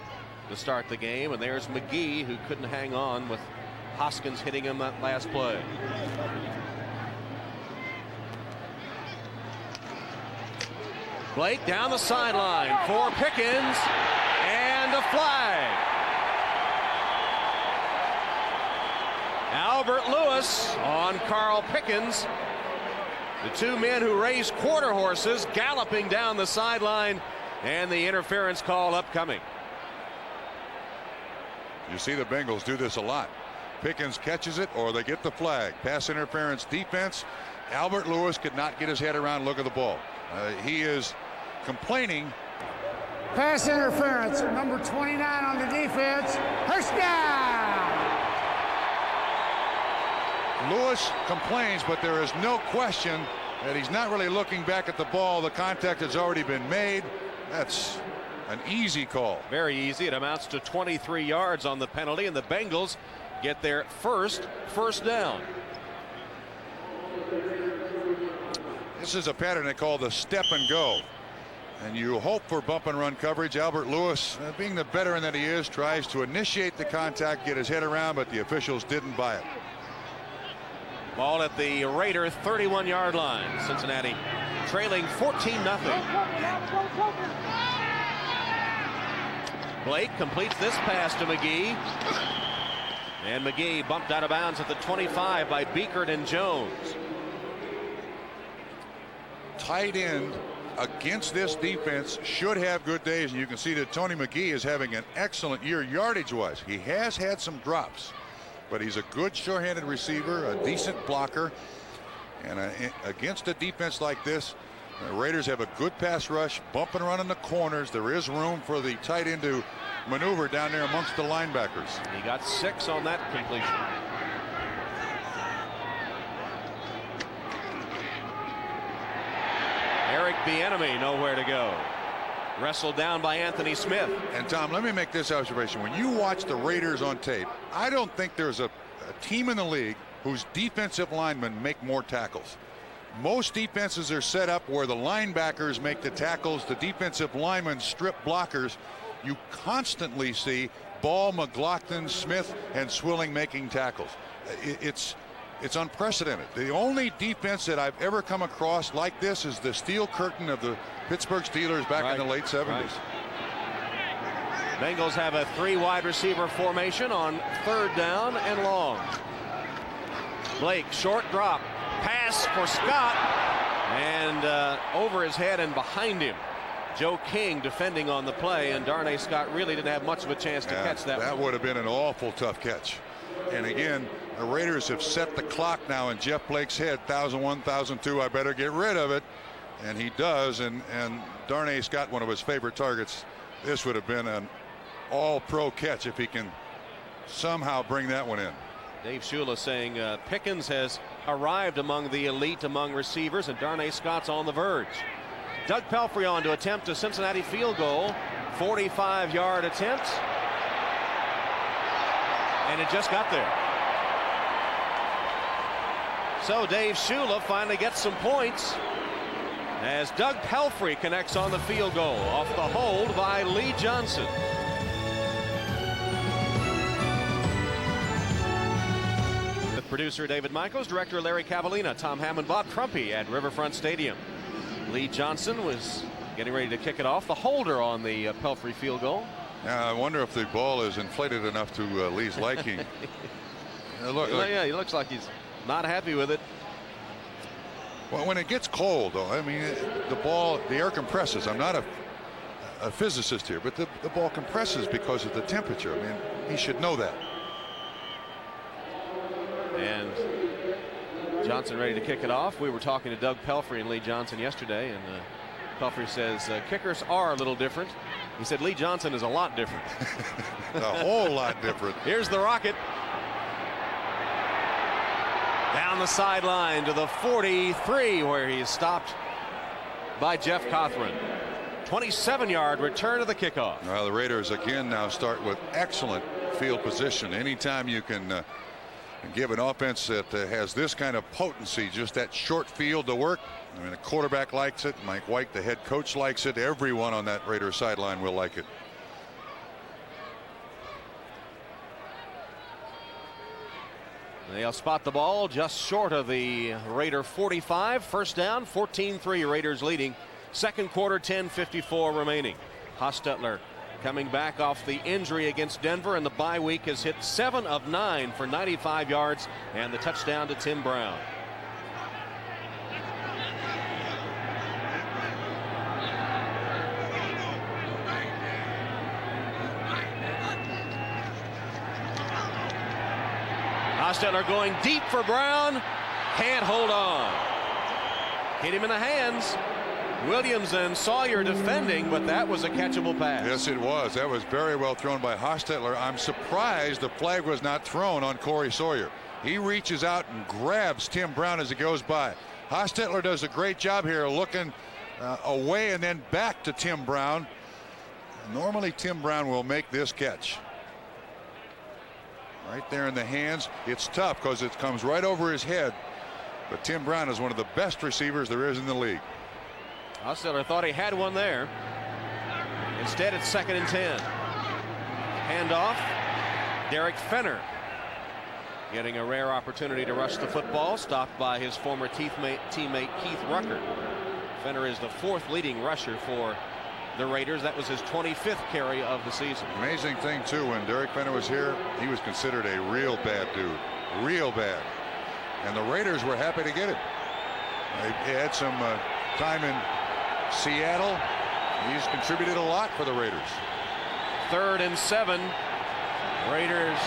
to start the game, and there's McGee, who couldn't hang on with Hoskins hitting him that last play. Blake down the sideline for Pickens, and a flag. Albert Lewis on Carl Pickens. The two men who race quarter horses galloping down the sideline, and the interference call upcoming. You see the Bengals do this a lot. Pickens catches it, or they get the flag. Pass interference defense. Albert Lewis could not get his head around, look at the ball. He is complaining. Pass interference, number 29 on the defense. First down. Lewis complains, but there is no question that he's not really looking back at the ball. The contact has already been made. That's an easy call. Very easy. It amounts to 23 yards on the penalty, and the Bengals get their first down. This is a pattern they call the step and go. And you hope for bump and run coverage. Albert Lewis, being the veteran that he is, tries to initiate the contact, get his head around, but the officials didn't buy it. Ball at the Raider 31-yard line. Cincinnati trailing 14-0. Blake completes this pass to McGee. And McGee bumped out of bounds at the 25 by Beekert and Jones. Tight end against this defense should have good days, and you can see that Tony McGee is having an excellent year yardage-wise. He has had some drops, but he's a good sure-handed receiver, a decent blocker, and against a defense like this, the Raiders have a good pass rush, bump and run in the corners. There is room for the tight end to maneuver down there amongst the linebackers. He got 6 on that completion. Eric Bieniemy nowhere to go. Wrestled down by Anthony Smith. And Tom, let me make this observation. When you watch the Raiders on tape, I don't think there's a team in the league whose defensive linemen make more tackles. Most defenses are set up where the linebackers make the tackles, the defensive linemen strip blockers. You constantly see Ball, McLaughlin, Smith, and Swilling making tackles. It's unprecedented. The only defense that I've ever come across like this is the steel curtain of the Pittsburgh Steelers back in the late 70s. Right. Bengals have a 3 wide receiver formation on 3rd down and long. Blake, short drop, pass for Scott, and over his head and behind him. Joe King defending on the play, and Darnay Scott really didn't have much of a chance to catch that. That would have been an awful tough catch. And again, the Raiders have set the clock now in Jeff Blake's head. 1,001, 1,002. I better get rid of it, and he does. And Darnay Scott, one of his favorite targets. This would have been an all-pro catch if he can somehow bring that one in. Dave Shula saying Pickens has arrived among the elite among receivers, and Darnay Scott's on the verge. Doug Pelfrey on to attempt a Cincinnati field goal. 45-yard attempt. And it just got there. So Dave Shula finally gets some points as Doug Pelfrey connects on the field goal off the hold by Lee Johnson. With producer David Michaels, director Larry Cavallina, Tom Hammond, Bob Trumpy at Riverfront Stadium. Lee Johnson was getting ready to kick it off. The holder on the Pelfrey field goal. I wonder if the ball is inflated enough to Lee's liking. Yeah, he looks like he's not happy with it. Well, when it gets cold, though, I mean, the air compresses. I'm not a physicist here, but the ball compresses because of the temperature. I mean, he should know that. And Johnson ready to kick it off. We were talking to Doug Pelfrey and Lee Johnson yesterday, and Pelfrey says kickers are a little different. He said Lee Johnson is a lot different. A whole lot different. Here's the rocket. Down the sideline to the 43, where he is stopped by Jeff Cothran. 27-yard return of the kickoff. Well, the Raiders again now start with excellent field position. Anytime you can give an offense that has this kind of potency, just that short field to work. I mean, the quarterback likes it. Mike White, the head coach, likes it. Everyone on that Raiders sideline will like it. They'll spot the ball just short of the Raider 45. First down, 14-3, Raiders leading. Second quarter, 10:54 remaining. Hostetler coming back off the injury against Denver, and the bye week has hit 7 of 9 for 95 yards and the touchdown to Tim Brown. Hostetler going deep for Brown. Can't hold on. Hit him in the hands. Williams and Sawyer defending, but that was a catchable pass. Yes, it was. That was very well thrown by Hostetler. I'm surprised the flag was not thrown on Corey Sawyer. He reaches out and grabs Tim Brown as it goes by. Hostetler does a great job here looking away and then back to Tim Brown. Normally Tim Brown will make this catch. Right there in the hands. It's tough because it comes right over his head. But Tim Brown is one of the best receivers there is in the league. Hostetler thought he had one there. Instead, it's 2nd and 10. Handoff. Derek Fenner getting a rare opportunity to rush the football, stopped by his former teammate Keith Rucker. Fenner is the 4th leading rusher for the Raiders. That was his 25th carry of the season. Amazing thing too, when Derek Fenner was here, he was considered a real bad dude, real bad, and the Raiders were happy to get him. He had some time in Seattle. He's contributed a lot for the Raiders. 3rd and 7. Raiders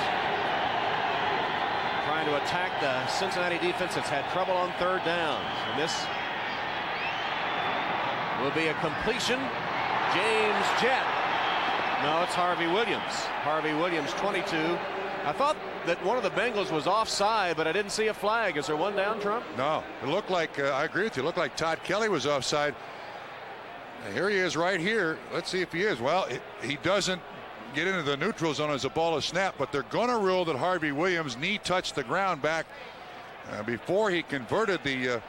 trying to attack the Cincinnati defense that's had trouble on 3rd downs. And this will be a completion. James Jett. No, it's Harvey Williams. Harvey Williams, 22. I thought that one of the Bengals was offside, but I didn't see a flag. Is there one down, Trump? No, it looked like, I agree with you, it looked like Todd Kelly was offside. Here he is right here. Let's see if he is. Well, he doesn't get into the neutral zone as a ball is snapped, but they're going to rule that Harvey Williams' knee touched the ground back before he converted the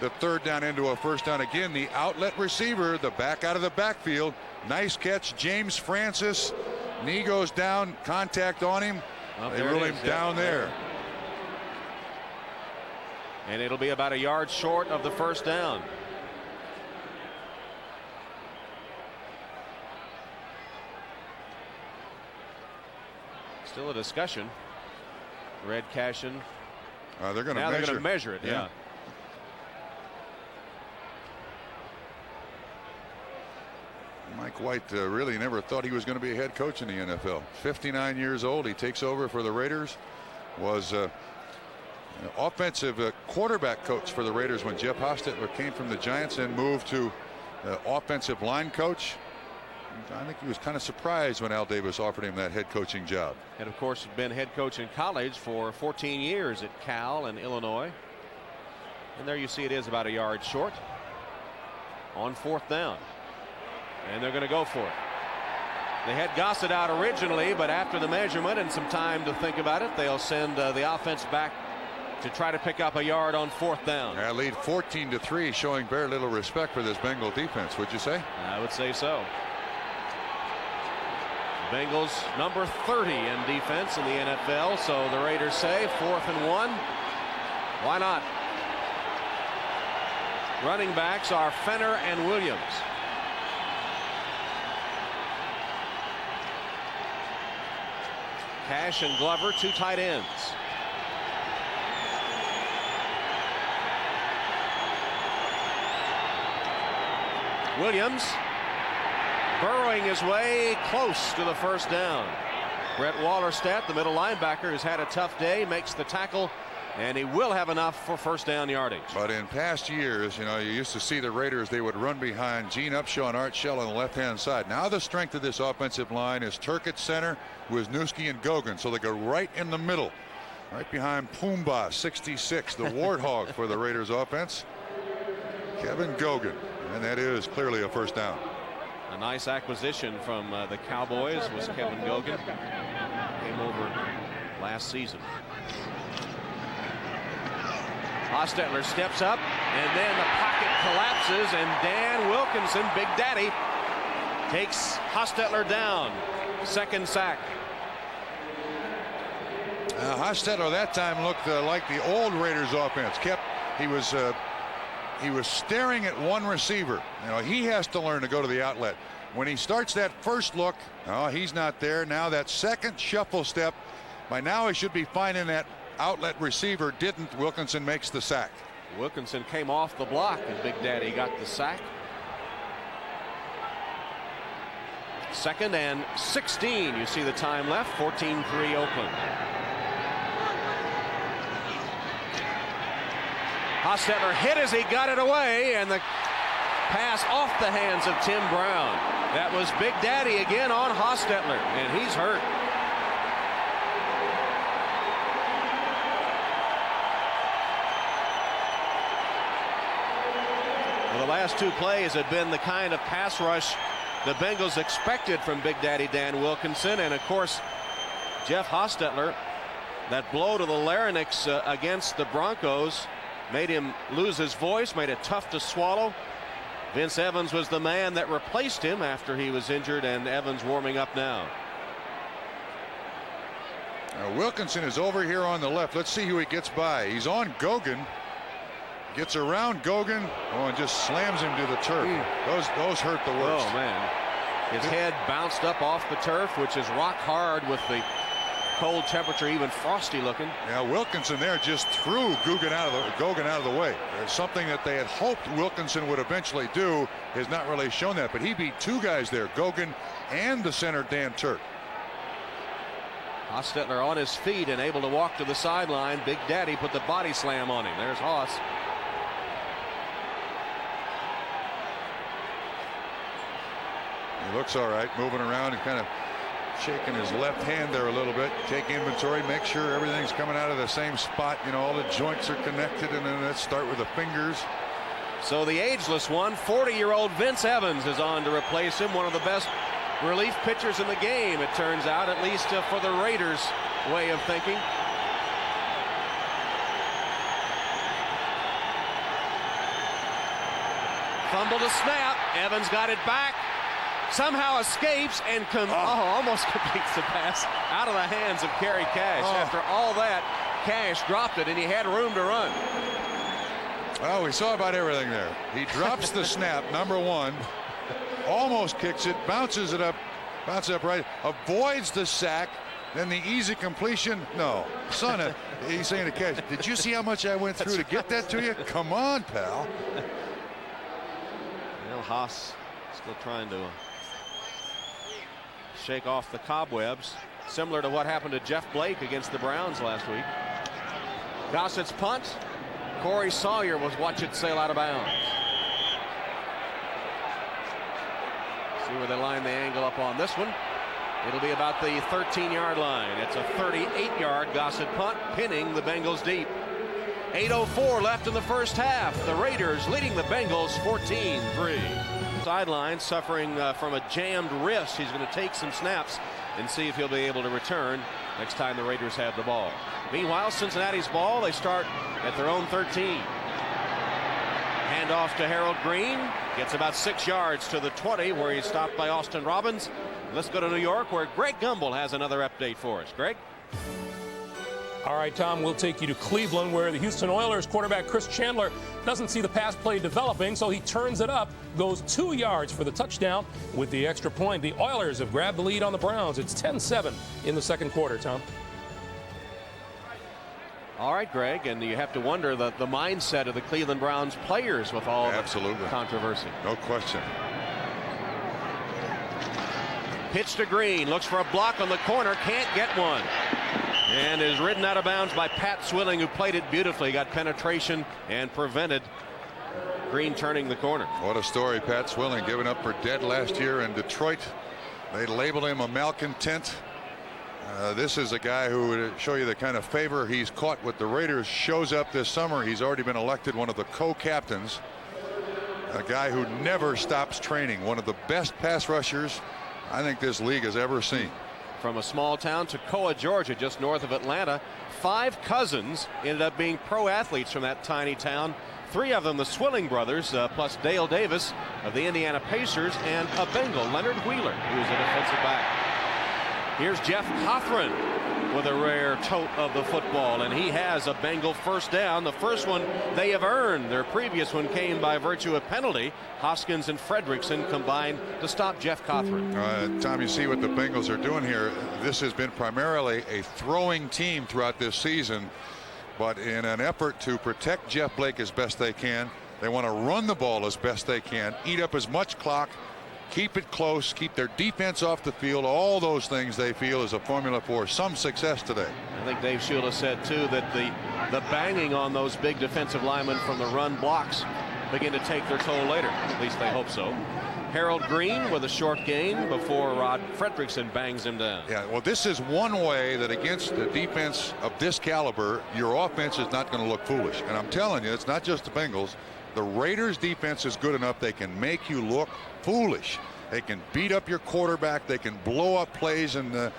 3rd down into a 1st down. Again, the outlet receiver, the back out of the backfield. Nice catch, James Francis. Knee goes down, contact on him. They rule him down there. And it'll be about a yard short of the 1st down. Still a discussion. Red Cashin. They're going to measure it. Yeah. Mike White really never thought he was going to be a head coach in the NFL. 59 years old. He takes over for the Raiders. Was offensive quarterback coach for the Raiders when Jeff Hostetler came from the Giants and moved to offensive line coach. I think he was kind of surprised when Al Davis offered him that head coaching job. And of course, been head coach in college for 14 years at Cal and Illinois. And there you see it is about a yard short on 4th down. And they're going to go for it. They had Gossett out originally, but after the measurement and some time to think about it, they'll send the offense back to try to pick up a yard on 4th down. That lead 14-3, showing very little respect for this Bengal defense, would you say? I would say so. Bengals number 30 in defense in the NFL, so the Raiders say 4th and 1. Why not? Running backs are Fenner and Williams. Cash and Glover, 2 tight ends. Williams burrowing his way close to the 1st down. Brett Wallerstedt, the middle linebacker, has had a tough day, makes the tackle, and he will have enough for 1st down yardage. But in past years, you used to see the Raiders, they would run behind Gene Upshaw and Art Shell on the left-hand side. Now the strength of this offensive line is Turk at center, Wisniewski and Gogan, so they go right in the middle, right behind Pumbaa, 66, the warthog for the Raiders offense, Kevin Gogan, and that is clearly a 1st down. A nice acquisition from the Cowboys was Kevin Gogan. Came over last season. Hostetler steps up, and then the pocket collapses, and Dan Wilkinson, Big Daddy, takes Hostetler down. 2nd sack. Hostetler that time looked like the old Raiders offense. He was staring at one receiver. He has to learn to go to the outlet. When he starts that first look, he's not there. Now that 2nd shuffle step, by now he should be finding that outlet receiver. Didn't. Wilkinson makes the sack. Wilkinson came off the block, and Big Daddy got the sack. 2nd and 16. You see the time left. 14-3 Oakland. Hostetler hit as he got it away, and the pass off the hands of Tim Brown. That was Big Daddy again on Hostetler, and he's hurt. Well, the last 2 plays had been the kind of pass rush the Bengals expected from Big Daddy Dan Wilkinson, and of course Jeff Hostetler, that blow to the larynx against the Broncos made him lose his voice, made it tough to swallow. Vince Evans was the man that replaced him after he was injured, and Evans warming up now. Wilkinson is over here on the left. Let's see who he gets by. He's on Gogan. Gets around Gogan. Oh, and just slams him to the turf. Those hurt the worst. Oh, man. His head bounced up off the turf, which is rock hard with the cold temperature, even frosty looking. Yeah, Wilkinson there just threw Gogan out of the way. There's something that they had hoped Wilkinson would eventually do, has not really shown that, but he beat two guys there, Gogan and the center Dan Turk. Hostetler on his feet and able to walk to the sideline. Big Daddy put the body slam on him. There's Haas. He looks all right, moving around and kind of shaking his left hand there a little bit. Take inventory, make sure everything's coming out of the same spot. You know, all the joints are connected, and then let's start with the fingers. So the ageless one, 40-year-old Vince Evans, is on to replace him. One of the best relief pitchers in the game, it turns out, at least for the Raiders' way of thinking. Fumble to snap. Evans got it back. Somehow escapes and almost completes the pass out of the hands of Kerry Cash. After all that, Cash dropped it, and he had room to run. Oh, we saw about everything there. He drops the snap, number one, almost kicks it, bounces it up right, avoids the sack, then the easy completion. No, son, he's saying to Cash, did you see how much I went through to get that to you? Come on, pal. Well, Haas still trying to shake off the cobwebs, similar to what happened to Jeff Blake against the Browns last week. Gossett's punt. Corey Sawyer was watch it sail out of bounds. See where they line the angle up on this one. It'll be about the 13-yard line. It's a 38-yard Gossett punt, pinning the Bengals deep. 8:04 left in the first half. The Raiders leading the Bengals 14-3. Sideline suffering from a jammed wrist. He's going to take some snaps and see if he'll be able to return next time the Raiders have the ball. Meanwhile, Cincinnati's ball. They start at their own 13. Handoff to Harold Green. Gets about 6 yards to the 20, where he's stopped by Austin Robbins. Let's go to New York, where Greg Gumbel has another update for us. Greg? All right, Tom, we'll take you to Cleveland, where the Houston Oilers quarterback Chris Chandler doesn't see the pass play developing, so he turns it up, goes 2 yards for the touchdown with the extra point. The Oilers have grabbed the lead on the Browns. It's 10-7 in the second quarter, Tom. All right, Greg, and you have to wonder the mindset of the Cleveland Browns players with all the controversy. No question. Pitch to Green, looks for a block on the corner, can't get one. And is ridden out of bounds by Pat Swilling, who played it beautifully, got penetration and prevented Green turning the corner. What a story. Pat Swilling given up for dead last year in Detroit. They labeled him a malcontent. This is a guy who would show you the kind of favor he's caught with the Raiders. Shows up this summer. He's already been elected one of the co-captains. A guy who never stops training. One of the best pass rushers I think this league has ever seen. From a small town, Toccoa, Georgia, just north of Atlanta. 5 cousins ended up being pro athletes from that tiny town. 3 of them the Swilling brothers, plus Dale Davis of the Indiana Pacers, and a Bengal, Leonard Wheeler, who's a defensive back. Here's Jeff Cothran with a rare tote of the football, and he has a Bengal first down. The first one they have earned. Their previous one came by virtue of penalty. Hoskins and Fredrickson combined to stop Jeff Cothran. Tom, you see what the Bengals are doing here. This has been primarily a throwing team throughout this season, but in an effort to protect Jeff Blake as best they can, they want to run the ball as best they can, eat up as much clock, keep it close, keep their defense off the field. All those things they feel is a formula for some success today. I think Dave Shula said too that the banging on those big defensive linemen from the run blocks begin to take their toll later. At least they hope so. Harold Green with a short gain before Rod Fredrickson bangs him down. Yeah, well, this is one way that against a defense of this caliber, your offense is not going to look foolish. And I'm telling you, it's not just the Bengals. The Raiders defense is good enough they can make you look foolish. They can beat up your quarterback. They can blow up plays in the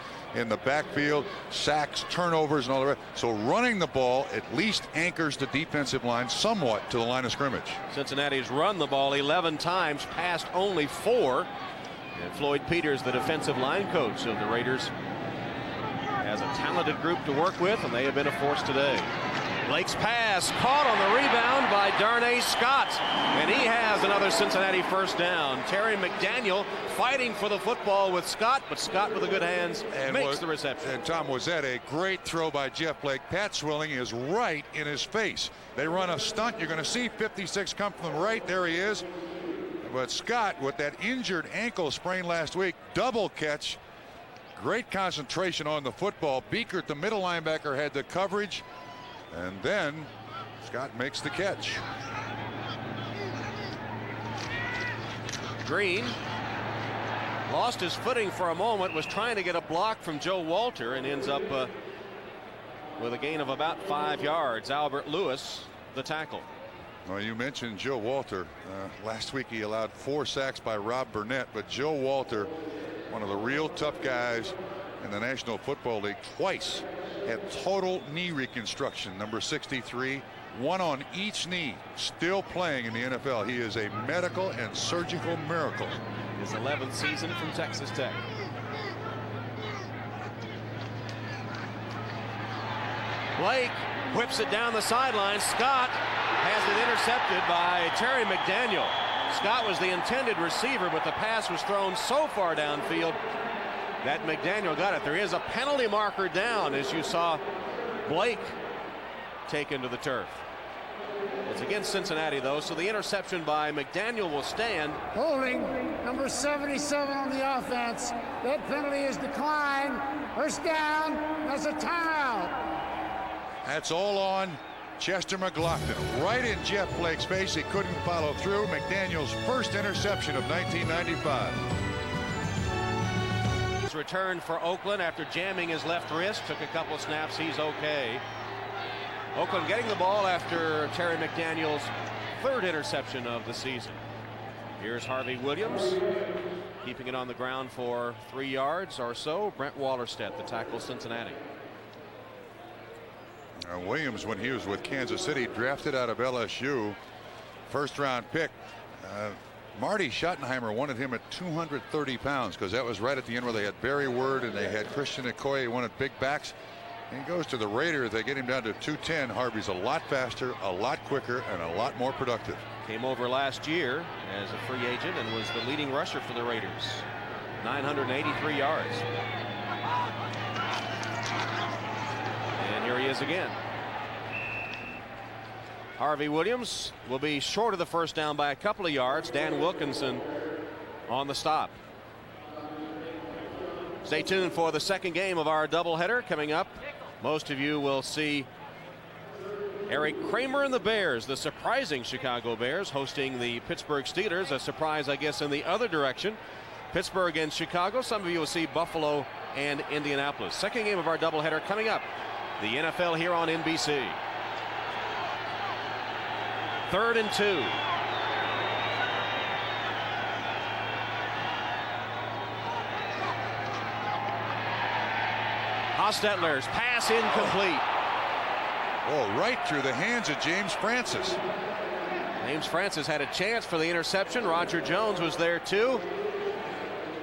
backfield, sacks, turnovers, and all the rest. So running the ball at least anchors the defensive line somewhat to the line of scrimmage. Cincinnati's run the ball 11 times, passed only 4. And Floyd Peters, the defensive line coach of the Raiders, has a talented group to work with, and they have been a force today. Blake's pass caught on the rebound by Darnay Scott, and he has another Cincinnati first down. Terry McDaniel fighting for the football with Scott, but Scott with the good hands makes the reception. And Tom, was that a great throw by Jeff Blake? Pat Swilling is right in his face. They run a stunt. You're going to see 56 come from the right. There he is. But Scott, with that injured ankle sprain last week, double catch. Great concentration on the football. Beekert, the middle linebacker, had the coverage. And then Scott makes the catch. Green lost his footing for a moment, was trying to get a block from Joe Walter, and ends up with a gain of about 5 yards. Albert Lewis, the tackle. Well, you mentioned Joe Walter. Last week he allowed 4 sacks by Rob Burnett, but Joe Walter, one of the real tough guys in the National Football League, twice had total knee reconstruction. Number 63, 1 on each knee, still playing in the NFL. He is a medical and surgical miracle. His 11th season from Texas Tech. Blake whips it down the sideline. Scott has it intercepted by Terry McDaniel. Scott was the intended receiver, but the pass was thrown so far downfield that McDaniel got it. There is a penalty marker down, as you saw Blake taken to the turf. It's against Cincinnati, though, so the interception by McDaniel will stand. Holding number 77 on the offense. That penalty is declined. First down. That's a timeout. That's all on Chester McLaughlin. Right in Jeff Blake's face. He couldn't follow through. McDaniel's first interception of 1995. Returned for Oakland after jamming his left wrist. Took a couple of snaps. He's okay. Oakland getting the ball after Terry McDaniel's 3rd interception of the season. Here's Harvey Williams keeping it on the ground for 3 yards or so. Brent Wallerstedt, the tackle, Cincinnati. Williams, when he was with Kansas City, drafted out of LSU, 1st-round pick. Marty Schottenheimer wanted him at 230 pounds because that was right at the end where they had Barry Word and they had Christian Okoye. He wanted big backs. And he goes to the Raiders. They get him down to 210. Harvey's a lot faster, a lot quicker, and a lot more productive. Came over last year as a free agent and was the leading rusher for the Raiders. 983 yards. And here he is again. Harvey Williams will be short of the first down by a couple of yards. Dan Wilkinson on the stop. Stay tuned for the second game of our doubleheader coming up. Most of you will see Eric Kramer and the Bears, the surprising Chicago Bears, hosting the Pittsburgh Steelers. A surprise, I guess, in the other direction. Pittsburgh and Chicago. Some of you will see Buffalo and Indianapolis. Second game of our doubleheader coming up. The NFL here on NBC. 3rd and 2. Hostetler's pass incomplete. Oh, right through the hands of James Francis. James Francis had a chance for the interception. Roger Jones was there too,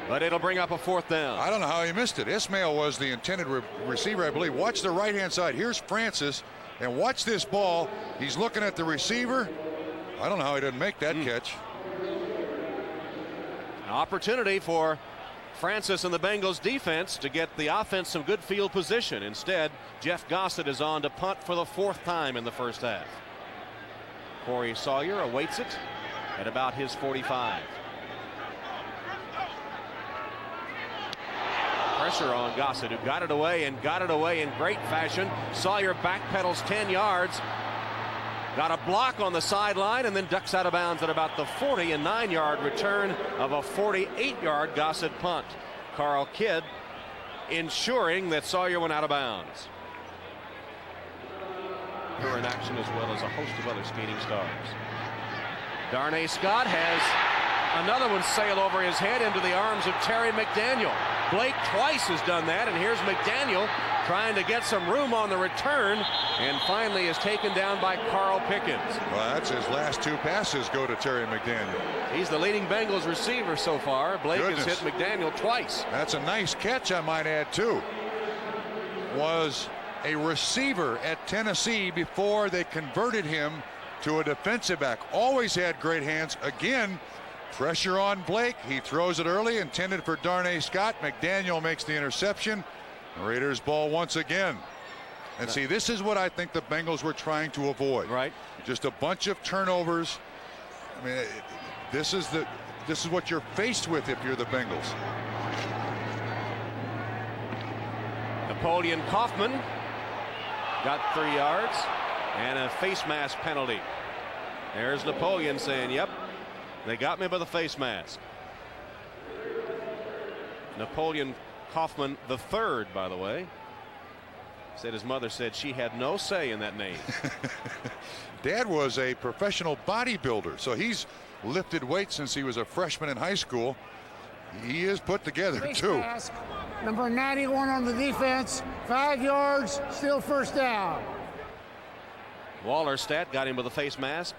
but it'll bring up a 4th down. I don't know how he missed it. Ismail was the intended receiver, I believe. Watch the right-hand side. Here's Francis. And watch this ball. He's looking at the receiver. I don't know how he didn't make that catch. An opportunity for Francis and the Bengals defense to get the offense some good field position. Instead, Jeff Gossett is on to punt for the 4th time in the first half. Corey Sawyer awaits it at about his 45. Pressure on Gossett, who got it away in great fashion. Sawyer backpedals 10 yards. Got a block on the sideline and then ducks out of bounds at about the 40. A 9-yard return of a 48-yard Gossett punt. Carl Kidd ensuring that Sawyer went out of bounds. Here in action as well as a host of other skating stars. Darnay Scott has Another one sailed over his head into the arms of Terry McDaniel. Blake twice has done that, and here's McDaniel trying to get some room on the return, and finally is taken down by Carl Pickens. Well, that's his last 2 passes go to Terry McDaniel. He's the leading Bengals receiver so far. Blake Goodness. has hit McDaniel twice. That's a nice catch, I might add, too. Was a receiver at Tennessee before they converted him to a defensive back. Always had great hands. Again, pressure on Blake. He throws it early, intended for Darnay Scott. McDaniel makes the interception. Raiders ball once again. And see, this is what I think the Bengals were trying to avoid. Right. Just a bunch of turnovers. I mean, this is what you're faced with if you're the Bengals. Napoleon Kaufman got 3 yards and a face mask penalty. There's Napoleon saying, yep, they got me by the face mask. Napoleon Kaufman the third, by the way, said his mother said she had no say in that name. Dad was a professional bodybuilder, so he's lifted weights since he was a freshman in high school. He is put together Face too. mask, number 91 on the defense, 5 yards, still first down. Wallerstedt got him with a face mask.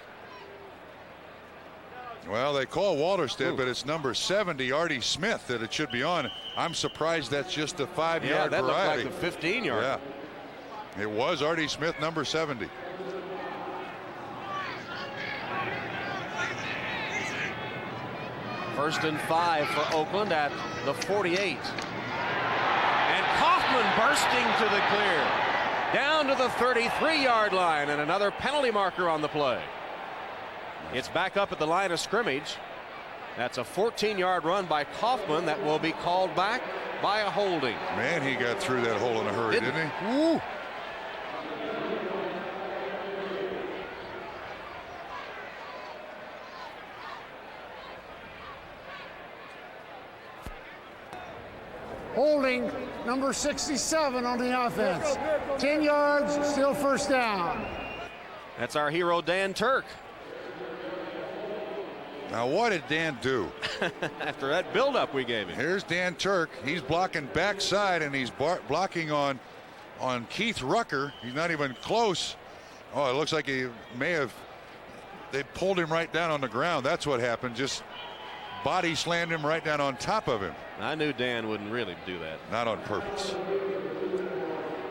Well, they call Wallerstedt, but it's number 70, Artie Smith, that it should be on. I'm surprised that's just a 5-yard Yeah, that variety. looked like the 15-yard. Yeah, it was Artie Smith, number 70. First and 5 for Oakland at the 48. And Kaufman bursting to the clear. Down to the 33-yard line, and another penalty marker on the play. It's back up at the line of scrimmage. That's a 14-yard run by Kaufman that will be called back by a holding. Man, he got through that hole in a hurry, didn't he? Woo. Holding number 67 on the offense. 10 yards, still first down. That's our hero, Dan Turk. Now, what did Dan do? After that buildup we gave him. Here's Dan Turk. He's blocking backside, and he's blocking on Keith Rucker. He's not even close. Oh, it looks like he may have. They pulled him right down on the ground. That's what happened. Just body slammed him right down on top of him. I knew Dan wouldn't really do that. Not on purpose.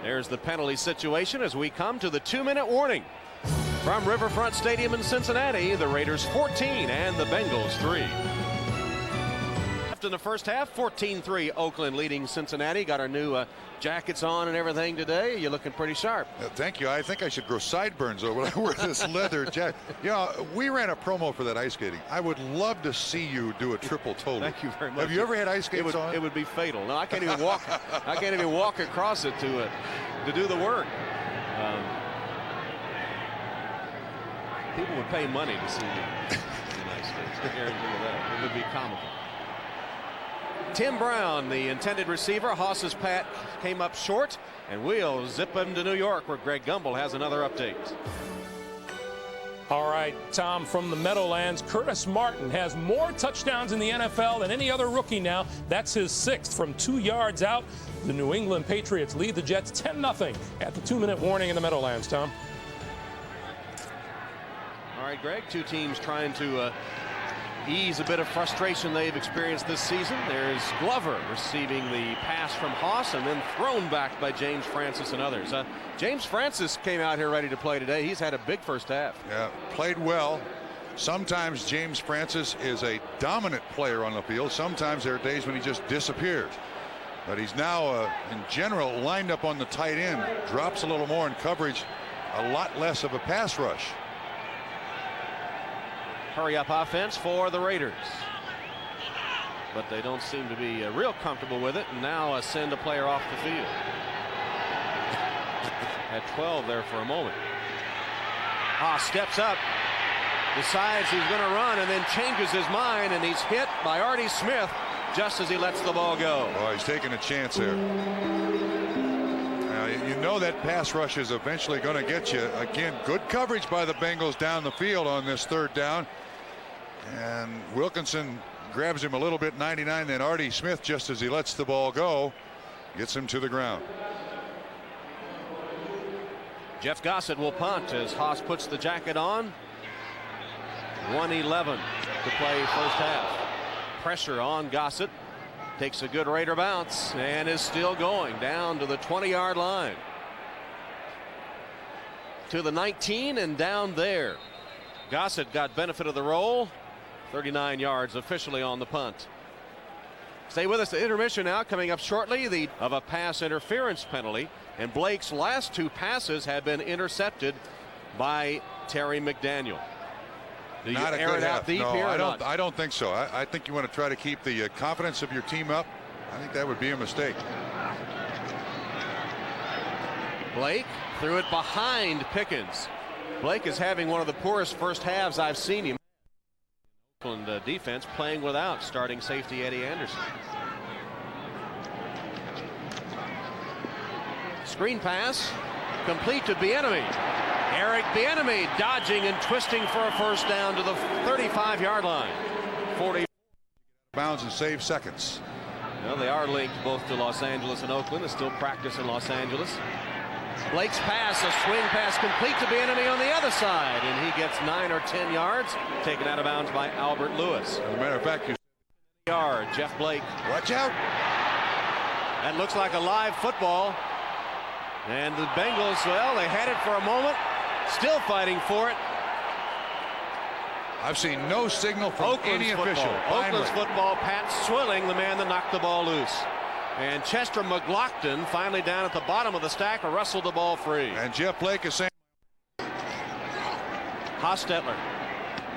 There's the penalty situation as we come to the 2-minute warning. From Riverfront Stadium in Cincinnati, the Raiders 14 and the Bengals 3. Left in the first half, 14-3 Oakland leading Cincinnati. Got our new jackets on and everything today. You're looking pretty sharp. Thank you. I think I should grow sideburns over when I wear this leather jacket. You know, we ran a promo for that ice skating. I would love to see you do a triple toe. Thank you very much. Have you ever had ice skates on? It would be fatal. No, I can't even walk. I can't even walk across it to do the work. People would pay money to see me in ice skates. I guarantee you that. It would be comical. Tim Brown, the intended receiver. Haas's Pat came up short, and we'll zip him to New York, where Greg Gumbel has another update. All right, Tom, from the Meadowlands, Curtis Martin has more touchdowns in the NFL than any other rookie now. That's his 6th from 2 yards out. The New England Patriots lead the Jets 10-0 at the 2-minute warning in the Meadowlands, Tom. All right, Greg, two teams trying to ease a bit of frustration they've experienced this season. There's Glover receiving the pass from Haas and then thrown back by James Francis and others. James Francis came out here ready to play today. He's had a big first half. Yeah, played well. Sometimes James Francis is a dominant player on the field. Sometimes there are days when he just disappears. But he's now, in general, lined up on the tight end. Drops a little more in coverage, a lot less of a pass rush. Hurry-up offense for the Raiders. But they don't seem to be real comfortable with it, and now send a player off the field. At 12 there for a moment. Haas steps up, decides he's going to run, and then changes his mind, and he's hit by Artie Smith just as he lets the ball go. Oh, he's taking a chance there. Now, you know that pass rush is eventually going to get you. Again, good coverage by the Bengals down the field on this 3rd down. And Wilkinson grabs him a little bit, 99. Then Artie Smith, just as he lets the ball go, gets him to the ground. Jeff Gossett will punt as Haas puts the jacket on. 1:11 to play first half. Pressure on Gossett. Takes a good Raider bounce and is still going down to the 20-yard line. To the 19 and down there. Gossett got benefit of the roll. 39 yards officially on the punt. Stay with us. The intermission now coming up shortly. Of a pass interference penalty, and Blake's last 2 passes have been intercepted by Terry McDaniel. Do you air it out deep here? I don't think so. I think you want to try to keep the confidence of your team up. I think that would be a mistake. Blake threw it behind Pickens. Blake is having one of the poorest first halves I've seen him. Oakland defense playing without starting safety Eddie Anderson. Screen pass complete to Bieniemy. Eric Bieniemy dodging and twisting for a first down to the 35-yard line. 40 bounds and save seconds. Well, they are linked both to Los Angeles and Oakland. They still practice in Los Angeles. Blake's pass, a swing pass complete to Bieniemy on the other side, and he gets 9 or 10 yards, taken out of bounds by Albert Lewis. As a matter of fact, Jeff Blake. Watch out. That looks like a live football. And the Bengals, well, they had it for a moment, still fighting for it. I've seen no signal from Oakland's any football. official. Oakland's football. Pat Swilling, the man that knocked the ball loose. And Chester McLaughlin finally down at the bottom of the stack, wrestled the ball free. And Jeff Blake is saying. Hostetler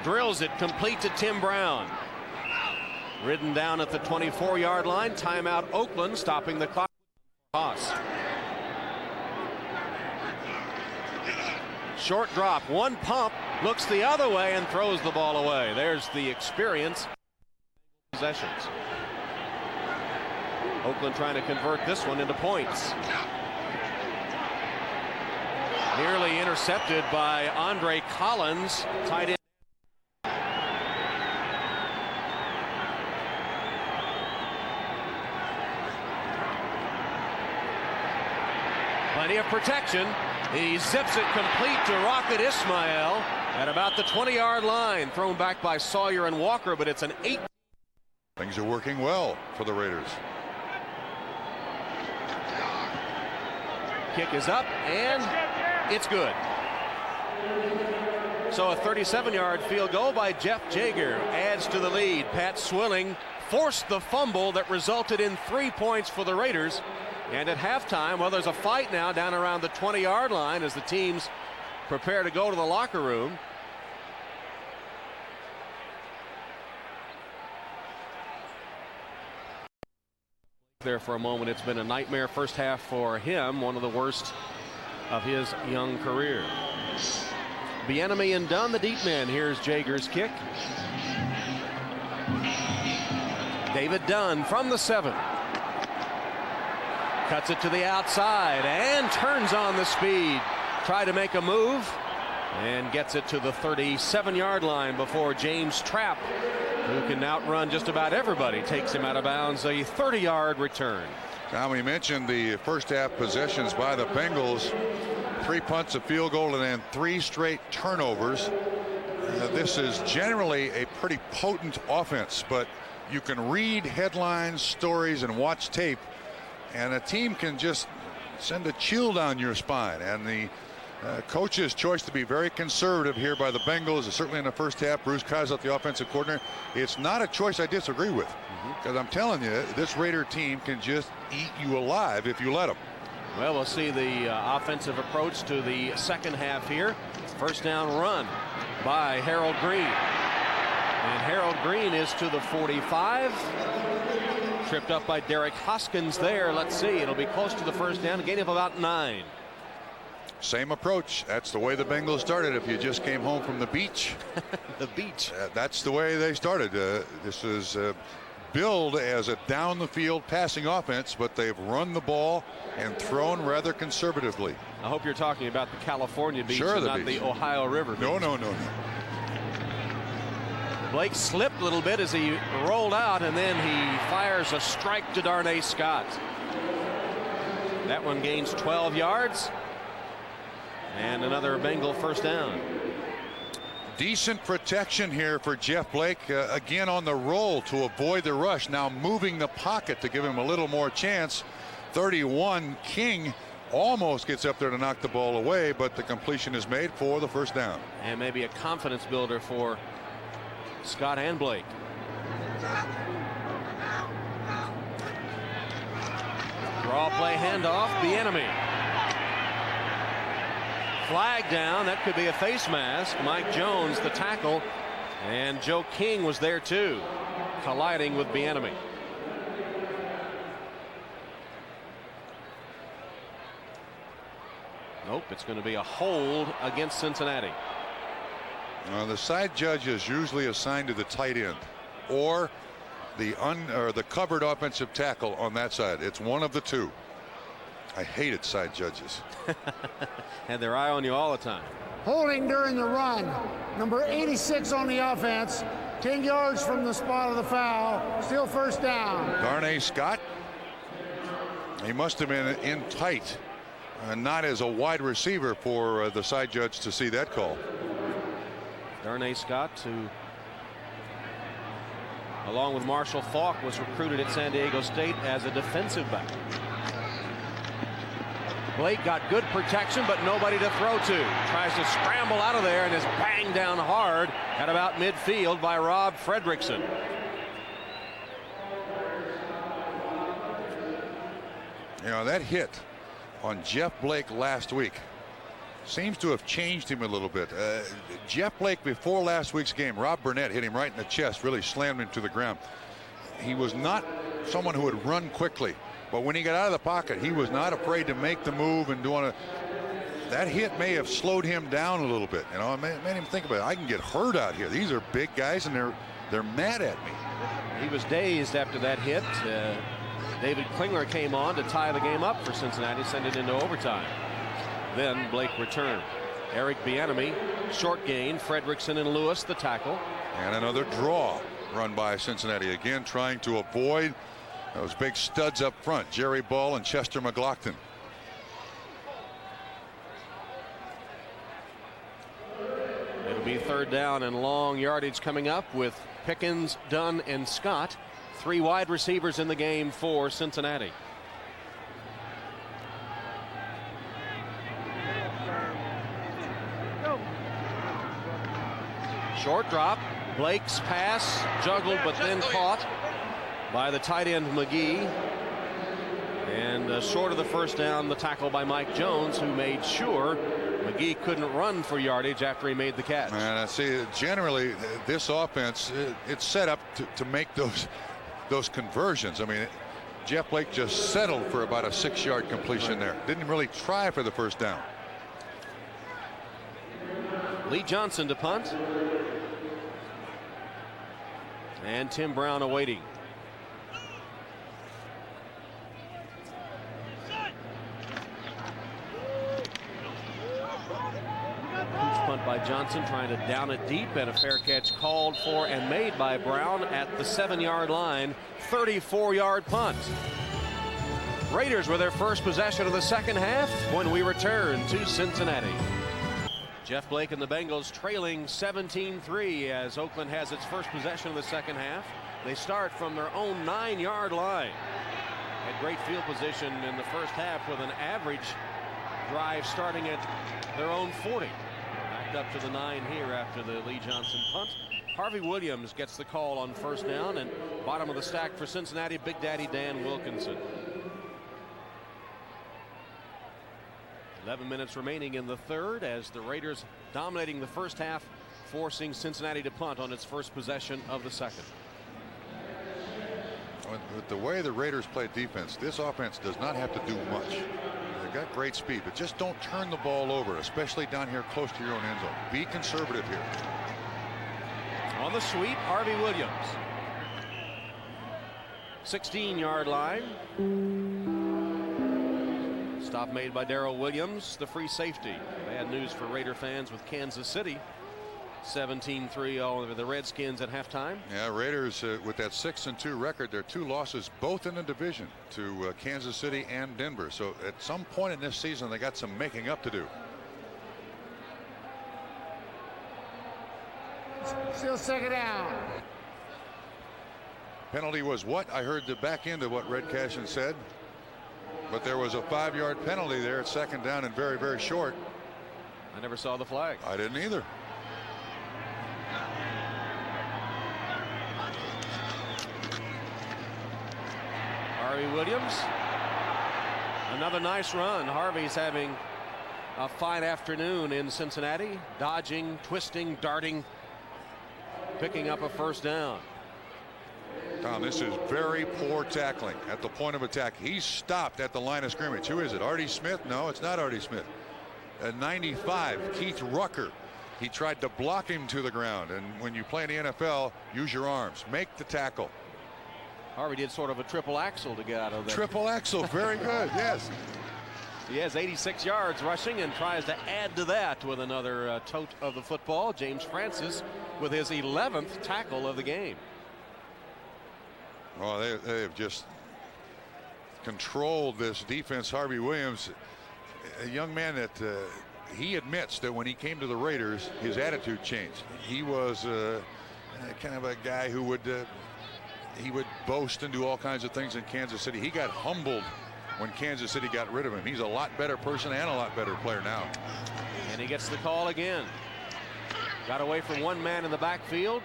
drills it complete to Tim Brown. Ridden down at the 24-yard line. Timeout Oakland, stopping the clock. Haas. Short drop, one pump, looks the other way and throws the ball away. There's the experience. Possessions. Oakland trying to convert this one into points. Nearly intercepted by Andre Collins, tight end. Plenty of protection. He zips it complete to Rocket Ismail at about the 20-yard line. Thrown back by Sawyer and Walker, but it's an 8. Things are working well for the Raiders. Kick is up, and it's good. So a 37-yard field goal by Jeff Jager adds to the lead. Pat Swilling forced the fumble that resulted in 3 points for the Raiders. And at halftime, well, there's a fight now down around the 20-yard line as the teams prepare to go to the locker room. There for a moment. It's been a nightmare first half for him, one of the worst of his young career. Bieniemy and Dunn, the deep man. Here's Jager's kick. David Dunn from the 7. Cuts it to the outside and turns on the speed. Try to make a move and gets it to the 37-yard line before James Trapp, who can outrun just about everybody, takes him out of bounds. A 30-yard return. Tom, we mentioned the first half possessions by the Bengals. 3 punts, a field goal, and then 3 straight turnovers. This is generally a pretty potent offense, but you can read headlines, stories, and watch tape, and a team can just send a chill down your spine. And the coach's choice to be very conservative here by the Bengals, certainly in the first half. Bruce Coslet, the offensive coordinator, it's not a choice I disagree with, because I'm telling you, this Raider team can just eat you alive if you let them. Well, we'll see the offensive approach to the second half here. First down run by Harold Green. And Harold Green is to the 45. Tripped up by Derek Hoskins there. Let's see. It'll be close to the first down. A gain of about 9. Same approach. That's the way the Bengals started. If you just came home from the beach. The beach. That's the way they started. This is billed as a down the field passing offense, but they've run the ball and thrown rather conservatively. I hope you're talking about the California beach, sure, and not beach. the Ohio River beach. No. Blake slipped a little bit as he rolled out, and then he fires a strike to Darnay Scott. That one gains 12 yards. And another Bengal first down. Decent protection here for Jeff Blake. Again on the roll to avoid the rush. Now moving the pocket to give him a little more chance. 31 King almost gets up there to knock the ball away, but the completion is made for the first down. And maybe a confidence builder for Scott and Blake. Draw play handoff. Bieniemy. Flag down. That could be a face mask. Mike Jones, the tackle, and Joe King was there too, colliding with Bieniemy. Nope, it's going to be a hold against Cincinnati. The side judge is usually assigned to the tight end or the covered offensive tackle on that side. It's one of the two. I hated side judges. Had their eye on you all the time. Holding during the run. Number 86 on the offense. 10 yards from the spot of the foul. Still first down. Darnay Scott. He must have been in tight. Not as a wide receiver for the side judge to see that call. Darnay Scott, who along with Marshall Faulk was recruited at San Diego State as a defensive back. Blake got good protection, but nobody to throw to. Tries to scramble out of there and is banged down hard at about midfield by Rob Fredrickson. You know, that hit on Jeff Blake last week seems to have changed him a little bit. Jeff Blake before last week's game, Rob Burnett hit him right in the chest, really slammed him to the ground. He was not someone who would run quickly, but when he got out of the pocket, he was not afraid to make the move and that hit may have slowed him down a little bit. You know, it made him think about it. I can get hurt out here. These are big guys and they're mad at me. He was dazed after that hit. David Klingler came on to tie the game up for Cincinnati, send it into overtime. Then Blake returned. Eric Bieniemy, short gain. Fredrickson and Lewis, the tackle. And another draw run by Cincinnati, again trying to avoid those big studs up front, Jerry Ball and Chester McLaughlin. It'll be third down and long yardage coming up with Pickens, Dunn, and Scott. 3 wide receivers in the game for Cincinnati. Short drop. Blake's pass juggled but then caught by the tight end McGee. And short of the first down, the tackle by Mike Jones, who made sure McGee couldn't run for yardage after he made the catch. And I see generally this offense, it's set up to make those conversions. I mean, Jeff Blake just settled for about a 6-yard completion there. Didn't really try for the first down. Lee Johnson to punt. And Tim Brown awaiting. Punt by Johnson, trying to down it deep, and a fair catch called for and made by Brown at the 7-yard line. 34-yard punt. Raiders with their first possession of the second half when we return to Cincinnati. Jeff Blake and the Bengals trailing 17-3 as Oakland has its first possession of the second half. They start from their own 9-yard line. Had great field position in the first half with an average drive starting at their own 40. Backed up to the 9 here after the Lee Johnson punt. Harvey Williams gets the call on first down, and bottom of the stack for Cincinnati, Big Daddy Dan Wilkinson. 11 minutes remaining in the third as the Raiders dominating the first half, forcing Cincinnati to punt on its first possession of the second. With the way the Raiders play defense, this offense does not have to do much. They've got great speed, but just don't turn the ball over, especially down here close to your own end zone. Be conservative here. On the sweep, Harvey Williams. 16-yard line. Stop made by Darrell Williams, the free safety. Bad news for Raider fans with Kansas City. 17-3 over the Redskins at halftime. Yeah, Raiders with that 6-2 record, their 2 losses both in the division to Kansas City and Denver. So at some point in this season, they got some making up to do. Still second down. Penalty was what? I heard the back end of what Red Cashin said. But there was a 5-yard penalty there at second down and very, very short. I never saw the flag. I didn't either. Harvey Williams. Another nice run. Harvey's having a fine afternoon in Cincinnati. Dodging, twisting, darting, picking up a first down. Tom, this is very poor tackling at the point of attack. He's stopped at the line of scrimmage. Who is it? Artie Smith? No, it's not Artie Smith. At 95, Keith Rucker. He tried to block him to the ground. And when you play in the NFL, use your arms. Make the tackle. Harvey did sort of a triple axel to get out of that. Triple axel. Very good. Yes. He has 86 yards rushing and tries to add to that with another tote of the football. James Francis with his 11th tackle of the game. Oh, they've just controlled this defense. Harvey Williams, a young man that he admits that when he came to the Raiders, his attitude changed. He was kind of a guy who would he would boast and do all kinds of things in Kansas City. He got humbled when Kansas City got rid of him. He's a lot better person and a lot better player now. And he gets the call again. Got away from one man in the backfield.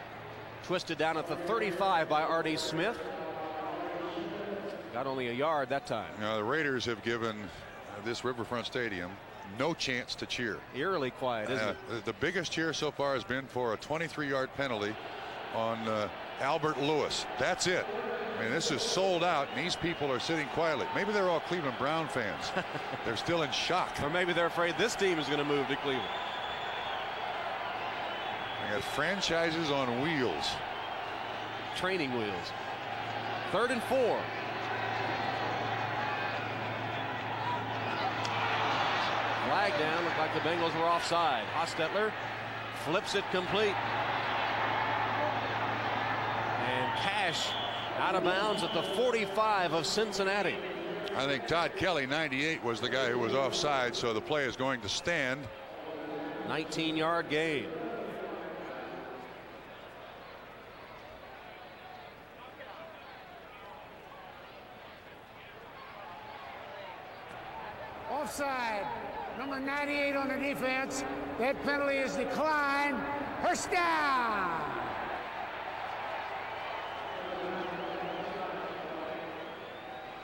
Twisted down at the 35 by Artie Smith. Got only a yard that time. Now the Raiders have given this Riverfront Stadium no chance to cheer. Eerily quiet, isn't it? The biggest cheer so far has been for a 23-yard penalty on Albert Lewis. That's it. I mean, this is sold out, and these people are sitting quietly. Maybe they're all Cleveland Brown fans. They're still in shock. Or maybe they're afraid this team is going to move to Cleveland. I got franchises on wheels. Training wheels. 3rd and 4. Flag down. Looked like the Bengals were offside. Hostetler flips it complete. And Cash out of bounds at the 45 of Cincinnati. I think Todd Kelly, 98, was the guy who was offside, so the play is going to stand. 19-yard gain. Offside. Number 98 on the defense. That penalty is declined. First down.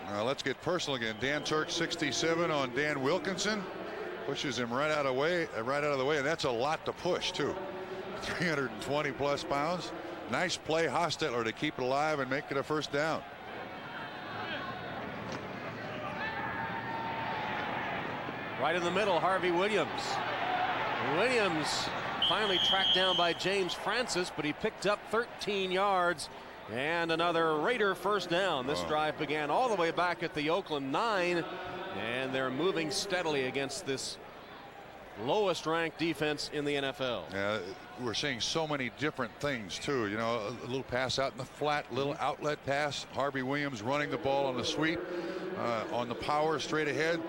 Now let's get personal again. Dan Turk, 67 on Dan Wilkinson. Pushes him right out of the way, and that's a lot to push too. 320 plus pounds. Nice play, Hostetler, to keep it alive and make it a first down. Right in the middle, Harvey Williams. Williams finally tracked down by James Francis, but he picked up 13 yards and another Raider first down. This drive began all the way back at the Oakland 9, and they're moving steadily against this lowest ranked defense in the NFL. Yeah, we're seeing so many different things too. You know, a little pass out in the flat, little outlet pass. Harvey Williams running the ball on the sweep, on the power straight ahead.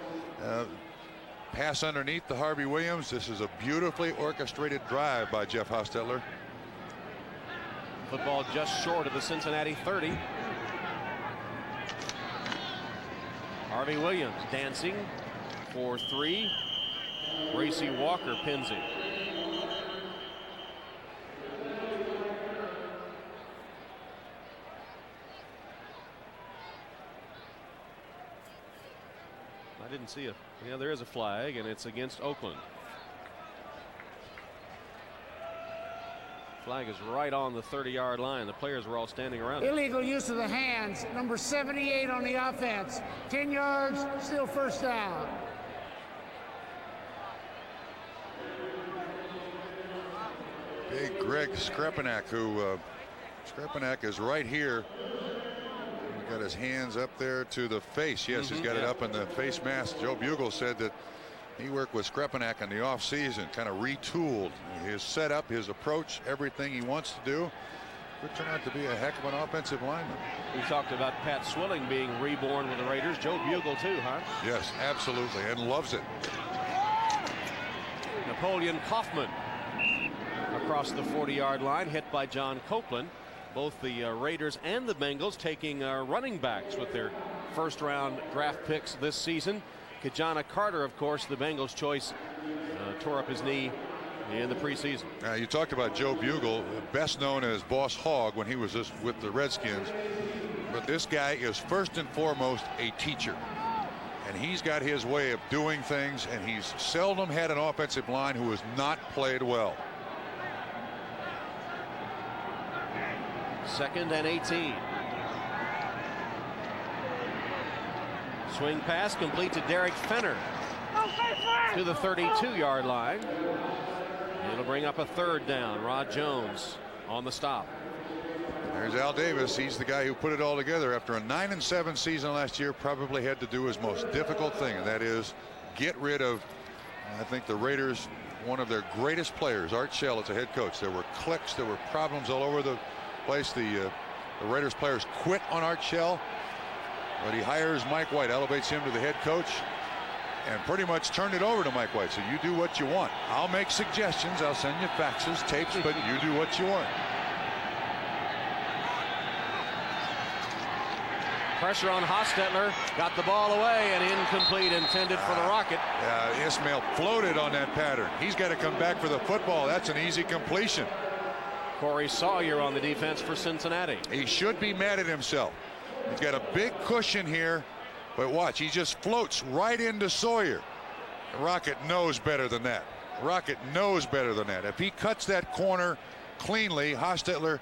Pass underneath to Harvey Williams. This is a beautifully orchestrated drive by Jeff Hostetler. Football just short of the Cincinnati 30. Harvey Williams dancing for 3. Racy Walker pins him. I didn't see there is a flag, and it's against Oakland. Flag is right on the 30-yard line. The players were all standing around. Illegal use of the hands. Number 78 on the offense. 10 yards, still first down. Big Greg Skrepenak, who Skrepenak is right here. He got his hands up there to the face. Yes, he's got it up in the face mask. Joe Bugle said that He worked with Skrepenak in the offseason, kind of retooled his setup, his approach, everything he wants to do. Could turn out to be a heck of an offensive lineman. We talked about Pat Swilling being reborn with the Raiders. Joe Bugle too, huh? Yes, absolutely, and loves it. Napoleon Kaufman across the 40-yard line, hit by John Copeland. Both the Raiders and the Bengals taking running backs with their first-round draft picks this season. Kajana Carter, of course, the Bengals' choice, tore up his knee in the preseason. You talked about Joe Bugle, best known as Boss Hogg when he was with the Redskins. But this guy is first and foremost a teacher. And he's got his way of doing things, and he's seldom had an offensive line who has not played well. 2nd and 18. Swing pass complete to Derek Fenner to the 32-yard line. It'll bring up a 3rd down. Rod Jones on the stop. There's Al Davis. He's the guy who put it all together after a 9-7 season last year. Probably had to do his most difficult thing, and that is get rid of, I think, the Raiders, one of their greatest players, Art Shell, as a head coach. There were cliques, there were problems all over the place. The Raiders players quit on Art Shell, but he hires Mike White, elevates him to the head coach, and pretty much turned it over to Mike White. So you do what you want. I'll make suggestions. I'll send you faxes, tapes, but you do what you want. Pressure on Hostetler, got the ball away and incomplete, intended for the Rocket. Ismail floated on that pattern. He's got to come back for the football. That's an easy completion. Corey Sawyer on the defense for Cincinnati. He should be mad at himself. He's got a big cushion here, but watch, he just floats right into Sawyer. Rocket knows better than that. Rocket knows better than that. If he cuts that corner cleanly, Hostetler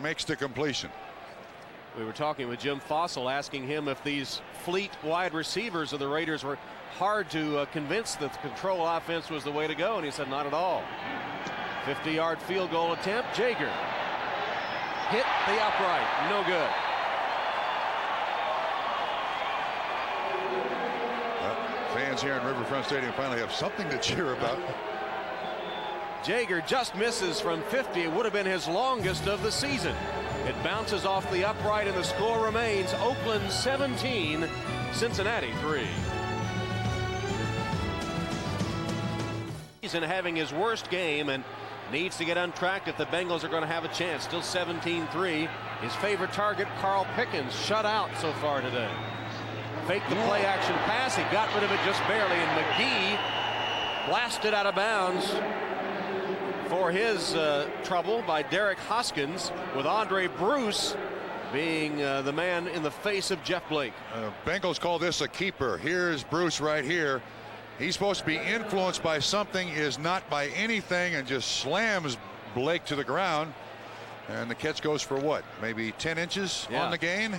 makes the completion. We were talking with Jim Fossil, asking him if these fleet wide receivers of the Raiders were hard to convince that the control offense was the way to go, and he said not at all. 50-yard field goal attempt. Jaeger hit the upright, no good. Fans here in Riverfront Stadium finally have something to cheer about. Jaeger just misses from 50. It would have been his longest of the season. It bounces off the upright, and the score remains Oakland 17, Cincinnati 3. He's having his worst game and needs to get untracked if the Bengals are going to have a chance. Still 17-3. His favorite target, Carl Pickens, shut out so far today. Faked the play action pass. He got rid of it just barely, and McGee blasted out of bounds for his trouble by Derek Hoskins, with Andre Bruce being the man in the face of Jeff Blake. Bengals call this a keeper. Here's Bruce right here. He's supposed to be influenced by something, is not by anything, and just slams Blake to the ground. And the catch goes for what? Maybe 10 inches on the gain?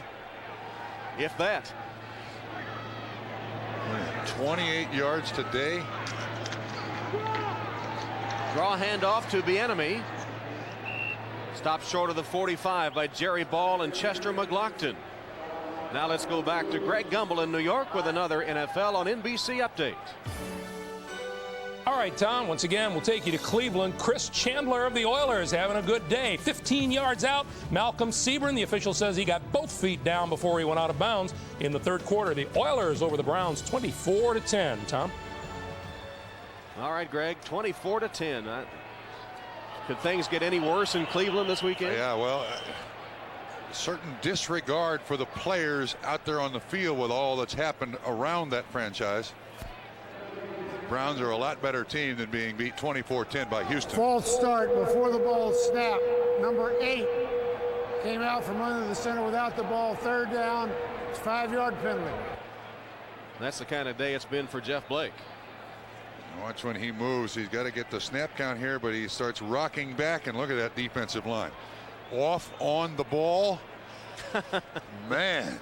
If that. 28 yards today. Draw handoff to Bieniemy. Stopped short of the 45 by Jerry Ball and Chester McLaughlin. Now let's go back to Greg Gumbel in New York with another NFL on NBC Update. All right, Tom, once again, we'll take you to Cleveland. Chris Chandler of the Oilers having a good day. 15 yards out. Malcolm Seaburn, the official says he got both feet down before he went out of bounds in the third quarter. The Oilers over the Browns 24-10. Tom? All right, Greg, 24-10. Could things get any worse in Cleveland this weekend? Yeah, well, certain disregard for the players out there on the field with all that's happened around that franchise. Browns are a lot better team than being beat 24-10 by Houston. False start before the ball snapped. Number 8 came out from under the center without the ball. 3rd down. It's 5-yard penalty. That's the kind of day it's been for Jeff Blake. Watch when he moves. He's got to get the snap count here, but he starts rocking back, and look at that defensive line. Off on the ball. Man.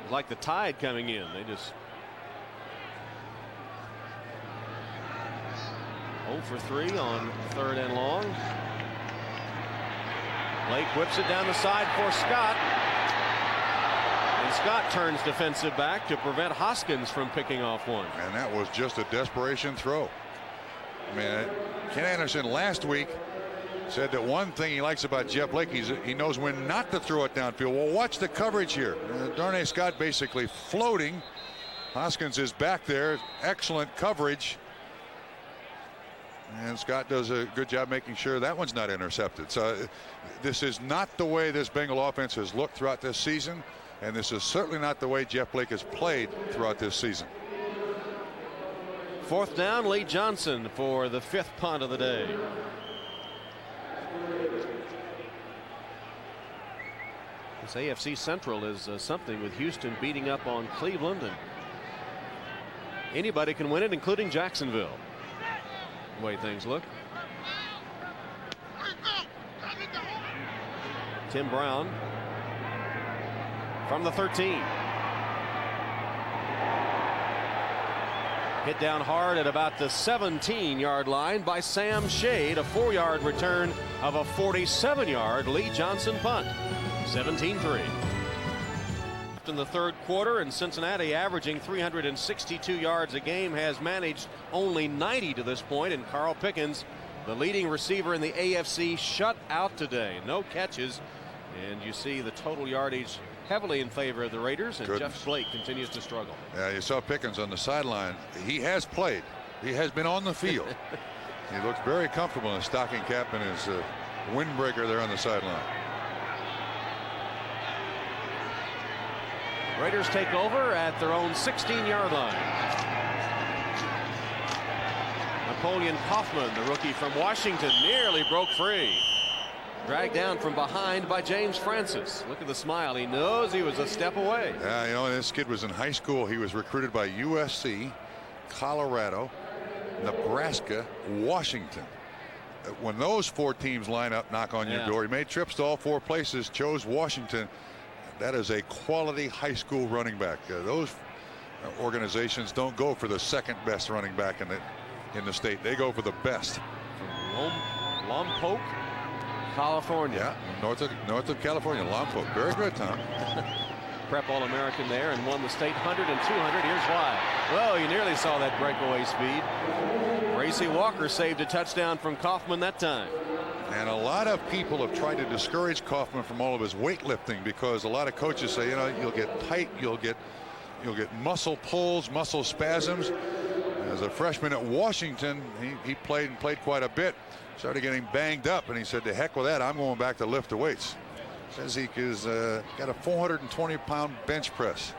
Like the tide coming in. They just 0 for 3 on 3rd and long. Blake whips it down the side for Scott. And Scott turns defensive back to prevent Hoskins from picking off one. And that was just a desperation throw. I mean, Ken Anderson last week said that one thing he likes about Jeff Blake, he knows when not to throw it downfield. Well, watch the coverage here. Darnay Scott basically floating. Hoskins is back there. Excellent coverage. And Scott does a good job making sure that one's not intercepted. So this is not the way this Bengal offense has looked throughout this season. And this is certainly not the way Jeff Blake has played throughout this season. 4th down, Lee Johnson for the 5th punt of the day. This AFC Central is something, with Houston beating up on Cleveland, and anybody can win it, including Jacksonville, the way things look. Tim Brown from the 13. Hit down hard at about the 17-yard line by Sam Shade. A 4-yard return of a 47-yard Lee Johnson punt. 17-3. In the 3rd quarter, and Cincinnati, averaging 362 yards a game, has managed only 90 to this point. And Carl Pickens, the leading receiver in the AFC, shut out today. No catches. And you see the total yardage heavily in favor of the Raiders, and Jeff Blake continues to struggle. Yeah, you saw Pickens on the sideline. He has played. He has been on the field. He looks very comfortable in his stocking cap and his windbreaker there on the sideline. Raiders take over at their own 16-yard line. Napoleon Kaufman, the rookie from Washington, nearly broke free. Dragged down from behind by James Francis. Look at the smile. He knows he was a step away. Yeah, you know, this kid was in high school. He was recruited by USC, Colorado, Nebraska, Washington. When those 4 teams line up, knock on your door. He made trips to all 4 places, chose Washington. That is a quality high school running back. Those organizations don't go for the 2nd best running back in the state. They go for the best. From Lompoc, California. Yeah, north of California, Lompoc. Very good, Tom. Prep All-American there, and won the state 100 and 200. Here's why. Well, you nearly saw that breakaway speed. Gracie Walker saved a touchdown from Kaufman that time. And a lot of people have tried to discourage Kaufman from all of his weightlifting, because a lot of coaches say, you know, you'll get tight, you'll get muscle pulls, muscle spasms. As a freshman at Washington, he played quite a bit. Started getting banged up, and he said, to heck with that, I'm going back to lift the weights. Says he has got a 420-pound bench press.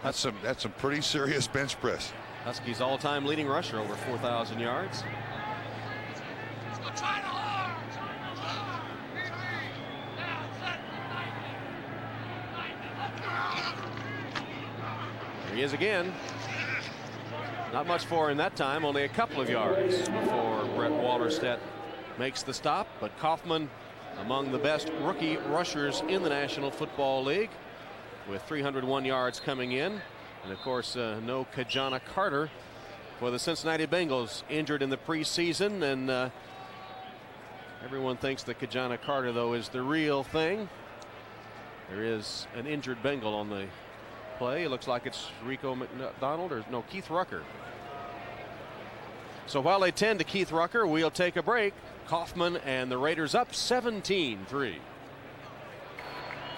That's some pretty serious bench press. Huskies all-time leading rusher, over 4,000 yards. Here he is again. Not much for him that time, only a couple of yards before Brett Wallerstedt makes the stop. But Kaufman, among the best rookie rushers in the National Football League, with 301 yards coming in. And of course, no Kajana Carter for the Cincinnati Bengals, injured in the preseason. And everyone thinks that Kajana Carter, though, is the real thing. There is an injured Bengal on the play. It looks like it's Rico McDonald, or no, Keith Rucker. So while they tend to Keith Rucker, we'll take a break. Kaufman and the Raiders up 17-3.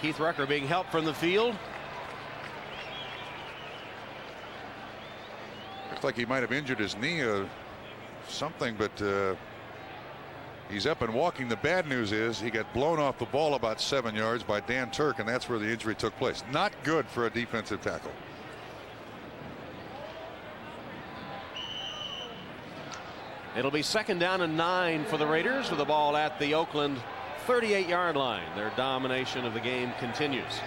Keith Rucker being helped from the field. Looks like he might have injured his knee or something, but he's up and walking. The bad news is he got blown off the ball about 7 yards by Dan Turk, and that's where the injury took place. Not good for a defensive tackle. It'll be 2nd down and 9 for the Raiders, with the ball at the Oakland 38-yard line. Their domination of the game continues.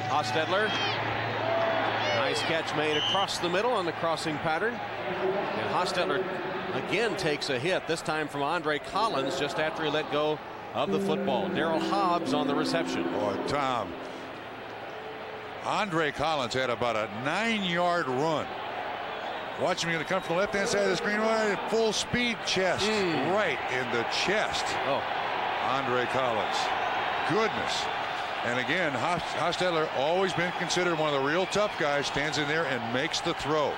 Hostetler, nice catch made across the middle on the crossing pattern. And Hostetler again takes a hit, this time from Andre Collins, just after he let go of the football. Darrell Hobbs on the reception. Boy, Tom, Andre Collins had about a 9-yard run Watch him going to come from the left-hand side of the screen, right, full speed chest, right in the chest. Oh, Andre Collins. Goodness. And again, Hostetler always been considered one of the real tough guys, stands in there and makes the throw.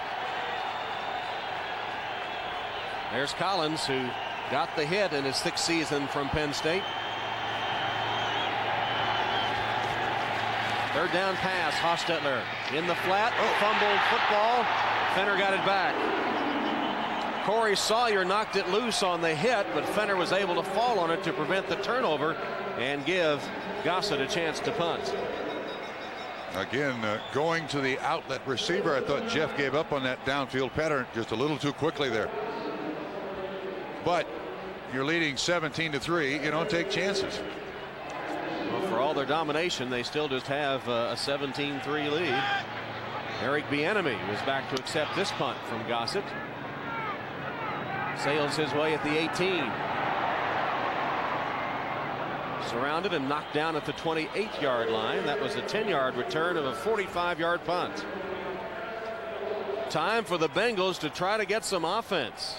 there's Collins, who got the hit in his 6th season from Penn State. Third down pass, Hostetler in the flat, fumbled football. Fenner got it back. Corey Sawyer knocked it loose on the hit, but Fenner was able to fall on it to prevent the turnover and give Gossett a chance to punt. Again, going to the outlet receiver. I thought Jeff gave up on that downfield pattern just a little too quickly there. But you're leading 17-3. You don't take chances. Well, for all their domination, they still just have a 17-3 lead. Eric Bieniemy was back to accept this punt from Gossett. Sails his way at the 18. Surrounded and knocked down at the 28-yard line. That was a 10-yard return of a 45-yard punt. Time for the Bengals to try to get some offense.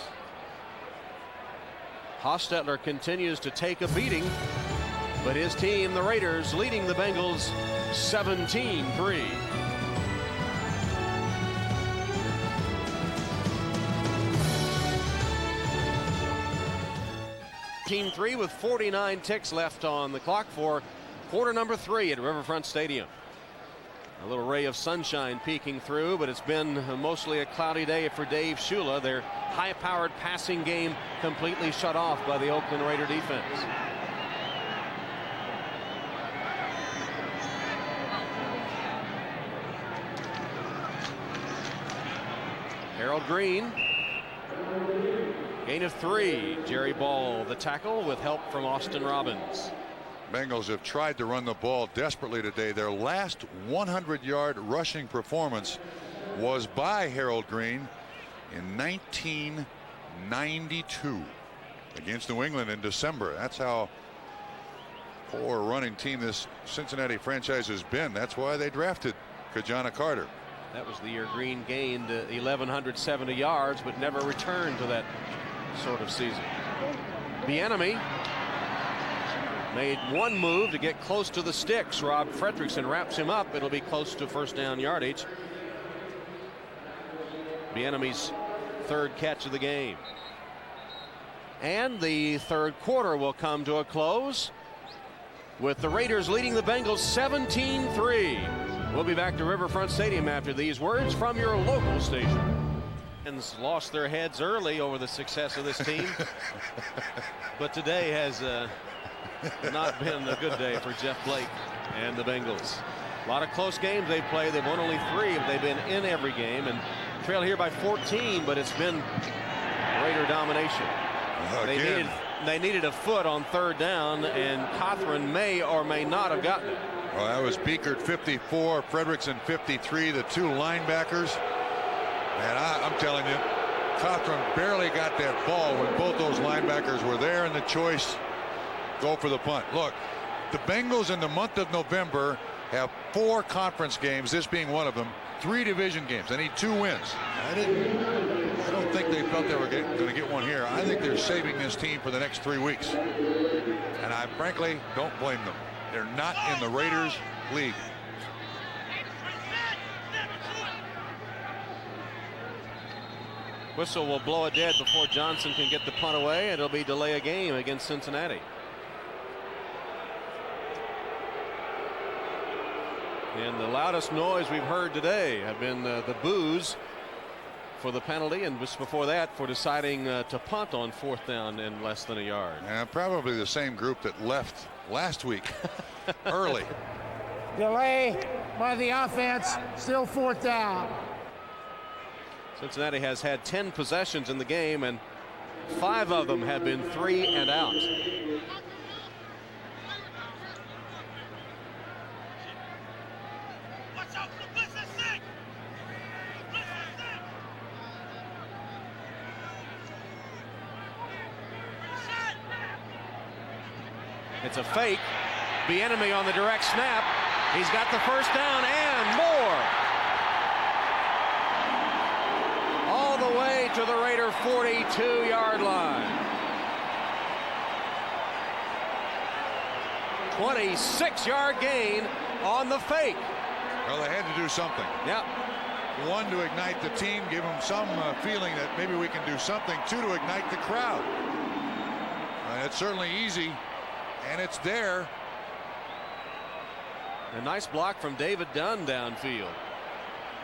Hostetler continues to take a beating, but his team, the Raiders, leading the Bengals 17-3. 17-3 with 49 ticks left on the clock for quarter number 3 at Riverfront Stadium. A little ray of sunshine peeking through, but it's been mostly a cloudy day for Dave Shula. Their high-powered passing game completely shut off by the Oakland Raider defense. Harold Green. Gain of 3. Jerry Ball, the tackle, with help from Austin Robbins. Bengals have tried to run the ball desperately today. Their last 100-yard rushing performance was by Harold Green in 1992 against New England in December. That's how poor a running team this Cincinnati franchise has been. That's why they drafted Kajana Carter. That was the year Green gained 1,170 yards, but never returned to that sort of season. Bieniemy made one move to get close to the sticks. Rob Fredrickson wraps him up. It'll be close to first down yardage. Bieniemy's 3rd catch of the game. And the 3rd quarter will come to a close with the Raiders leading the Bengals 17-3. We'll be back to Riverfront Stadium after these words from your local station. Lost their heads early over the success of this team, but today has not been a good day for Jeff Blake and the Bengals. A lot of close games they played. They've won only 3, but they've been in every game and trail here by 14, but it's been Raider domination. They needed a foot on 3rd down, and Cothran may or may not have gotten it. Well, that was Beekert 54, Fredrickson 53, the 2 linebackers. And I'm telling you, Cothran barely got that ball when both those linebackers were there, and the choice, go for the punt. Look, the Bengals in the month of November have 4 conference games, this being one of them, 3 division games. They need 2 wins. I don't think they felt they were going to get one here. I think they're saving this team for the next 3 weeks. And I frankly don't blame them. They're not in the Raiders league. Whistle will blow it dead before Johnson can get the punt away, and it'll be delay a game against Cincinnati. And the loudest noise we've heard today have been the boos for the penalty, and just before that for deciding to punt on 4th down in less than a yard. Probably the same group that left last week early. Delay by the offense, still 4th down. Cincinnati has had 10 possessions in the game, and 5 of them have been 3 and out. It's a fake. Bieniemy on the direct snap. He's got the first down and more. All to the Raider 42-yard line. 26-yard gain on the fake. Well, they had to do something. Yeah. One, to ignite the team, give them some feeling that maybe we can do something. Two, to ignite the crowd. It's certainly easy, and it's there. A nice block from David Dunn downfield.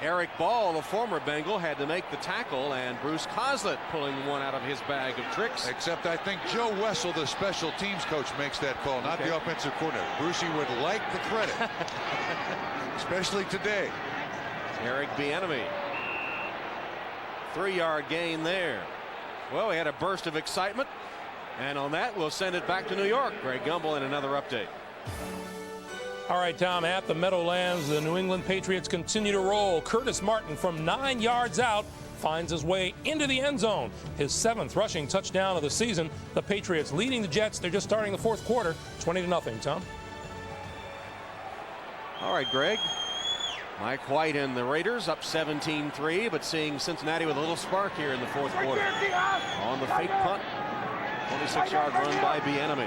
Eric Ball, the former Bengal, had to make the tackle, and Bruce Coslett pulling one out of his bag of tricks. Except I think Joe Wessel, the special teams coach, makes that call, not the offensive coordinator. Brucey would like the credit, especially today. Eric Bieniemy. 3-yard gain there. Well, we had a burst of excitement, and on that, we'll send it back to New York. Greg Gumbel in another update. All right, Tom, at the Meadowlands, the New England Patriots continue to roll. Curtis Martin from 9 yards out finds his way into the end zone. His 7th rushing touchdown of the season. The Patriots leading the Jets. They're just starting the 4th quarter, 20-0. Tom. All right, Greg. Mike White and the Raiders up 17-3, but seeing Cincinnati with a little spark here in the 4th quarter. On the fake punt. 26-yard run by Bieniemy.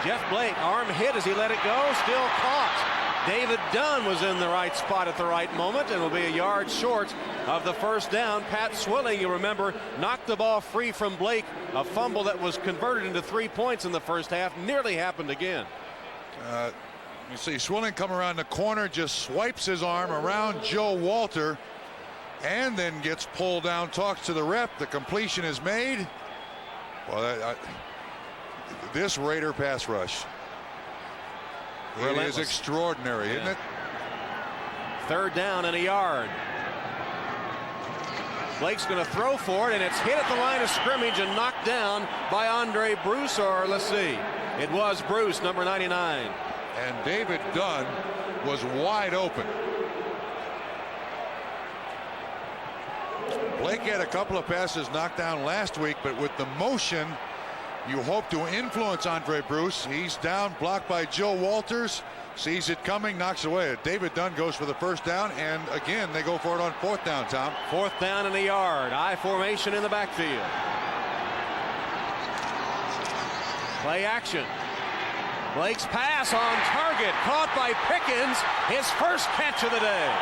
Jeff Blake, arm hit as he let it go, still caught. David Dunn was in the right spot at the right moment and will be a yard short of the first down. Pat Swilling, you remember, knocked the ball free from Blake. A fumble that was converted into 3 points in the first half nearly happened again. You see Swilling come around the corner, just swipes his arm around Joe Walter, and then gets pulled down, talks to the ref. The completion is made. Well, this Raider pass rush, it is extraordinary, isn't it? 3rd down and a yard. Blake's going to throw for it, and it's hit at the line of scrimmage and knocked down by Andre Bruce, or let's see, it was Bruce, number 99. And David Dunn was wide open. Blake had a couple of passes knocked down last week, but with the motion, you hope to influence Andre Bruce. He's down, blocked by Joe Walters, sees it coming, knocks away. David Dunn goes for the first down, and again, they go for it on 4th down, Tom. 4th down and a yard. I formation in the backfield. Play action. Blake's pass on target, caught by Pickens, his first catch of the day.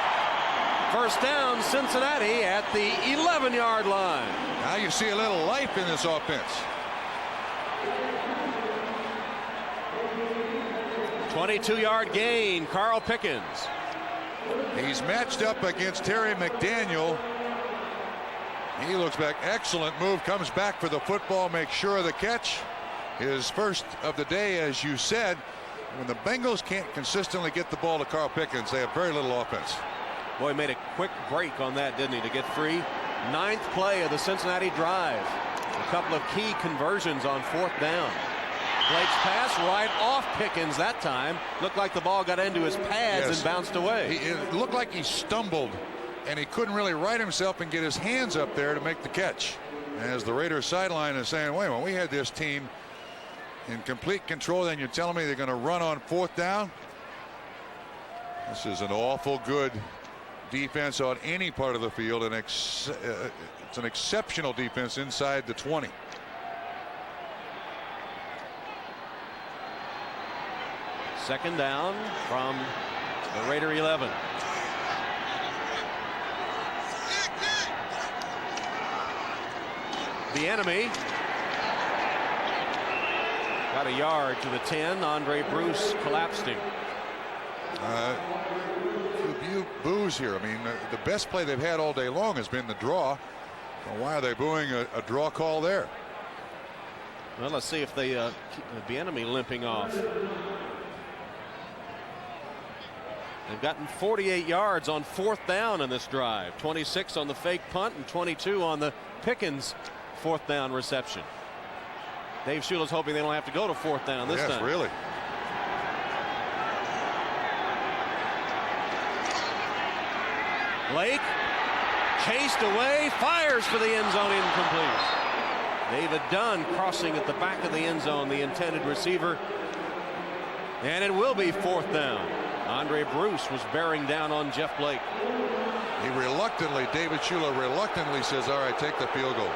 First down, Cincinnati at the 11-yard line. Now you see a little life in this offense. 22-yard gain, Carl Pickens. He's matched up against Terry McDaniel. He looks back, excellent move, comes back for the football, makes sure of the catch. His first of the day, as you said. When the Bengals can't consistently get the ball to Carl Pickens, they have very little offense. Boy, he made a quick break on that, didn't he, to get free. 9th play of the Cincinnati drive. A couple of key conversions on 4th down. Blake's pass right off Pickens that time. Looked like the ball got into his pads and bounced away. It looked like he stumbled, and he couldn't really right himself and get his hands up there to make the catch. As the Raiders sideline is saying, wait a minute, we had this team in complete control, then you're telling me they're going to run on 4th down? This is an awful good defense on any part of the field, and it's an exceptional defense inside the 20. Second down from the Raider 11. Bieniemy got a yard to the 10. Andre Bruce collapsed him. Few boos here. I mean, the best play they've had all day long has been the draw. Well, why are they booing a draw call there? Well, let's see if they keep Bieniemy limping off. They've gotten 48 yards on 4th down in this drive. 26 on the fake punt and 22 on the Pickens 4th down reception. Dave Shula's hoping they don't have to go to 4th down this time. Yes, really. Blake chased away, fires for the end zone, incomplete. David Dunn crossing at the back of the end zone, the intended receiver. And it will be 4th down. Andre Bruce was bearing down on Jeff Blake. David Shula reluctantly says, all right, take the field goal.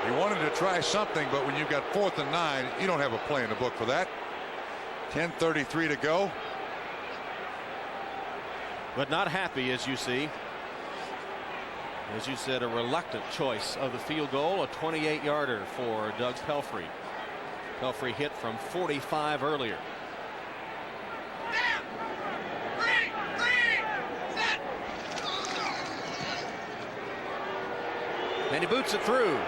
He wanted to try something, but when you've got 4th and 9, you don't have a play in the book for that. 10:33 to go. But not happy, as you see. As you said, a reluctant choice of the field goal, a 28-yarder for Doug Pelfrey. Pelfrey hit from 45 earlier. And he boots it through,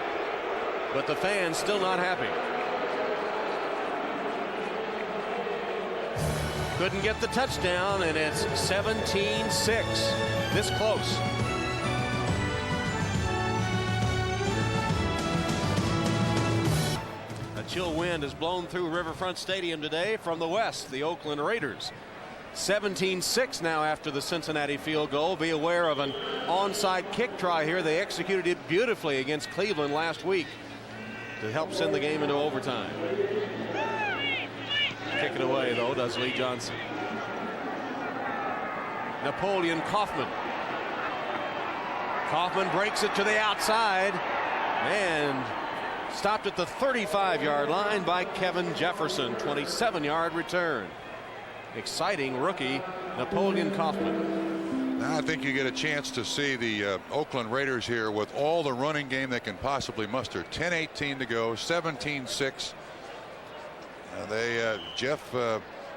but the fans still not happy. Couldn't get the touchdown, and it's 17-6. This close. A chill wind has blown through Riverfront Stadium today from the west. The Oakland Raiders 17-6 now after the Cincinnati field goal. Be aware of an onside kick try here. They executed it beautifully against Cleveland last week to help send the game into overtime. Kick it away, though, does Lee Johnson. Napoleon Kaufman. Kaufman breaks it to the outside and stopped at the 35-yard line by Kevin Jefferson. 27-yard return. Exciting rookie Napoleon Kaufman. Now I think you get a chance to see the Oakland Raiders here with all the running game they can possibly muster. 10:18 to go, 17-6. Jeff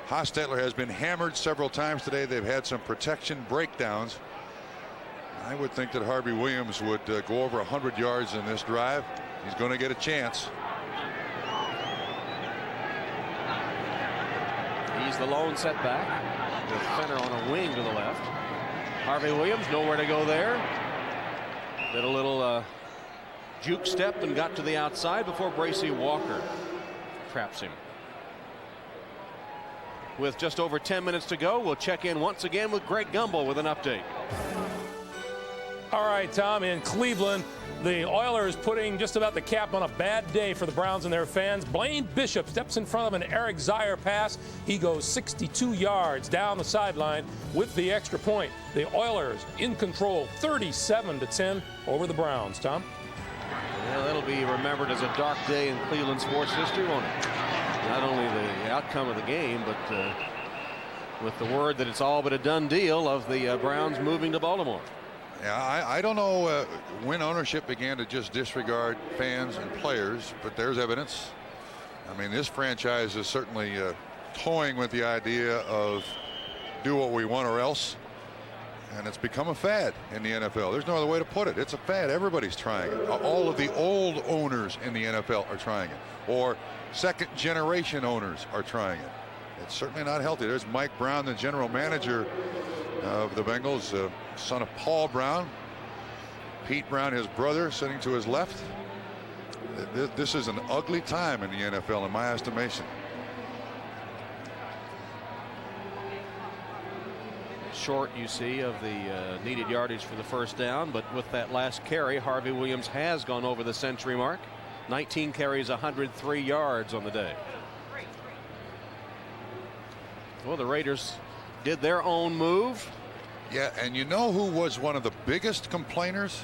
Hostetler has been hammered several times today. They've had some protection breakdowns. I would think that Harvey Williams would go over 100 yards in this drive. He's going to get a chance. He's the lone setback. The defender on a wing to the left. Harvey Williams nowhere to go there. Did a little juke step and got to the outside before Bracy Walker traps him. With just over 10 minutes to go, we'll check in once again with Greg Gumbel with an update. All right, Tom, in Cleveland, the Oilers putting just about the cap on a bad day for the Browns and their fans. Blaine Bishop steps in front of an Eric Zier pass. He goes 62 yards down the sideline with the extra point. The Oilers in control, 37-10 over the Browns. Tom? Well, that'll be remembered as a dark day in Cleveland sports history, won't it? Not only the outcome of the game, but with the word that it's all but a done deal of the Browns moving to Baltimore. Yeah, I don't know when ownership began to just disregard fans and players, but there's evidence. I mean, this franchise is certainly toying with the idea of do what we want or else. And it's become a fad in the NFL. There's no other way to put it. It's a fad. Everybody's trying it. All of the old owners in the NFL are trying it. Or second generation owners are trying it. It's certainly not healthy. There's Mike Brown, the general manager of the Bengals, son of Paul Brown. Pete Brown, his brother, sitting to his left. This is an ugly time in the NFL in my estimation. Short, you see, of the needed yardage for the first down, but with that last carry, Harvey Williams has gone over the century mark. 19 carries, 103 yards on the day. Well, the Raiders did their own move. Yeah, and you know who was one of the biggest complainers?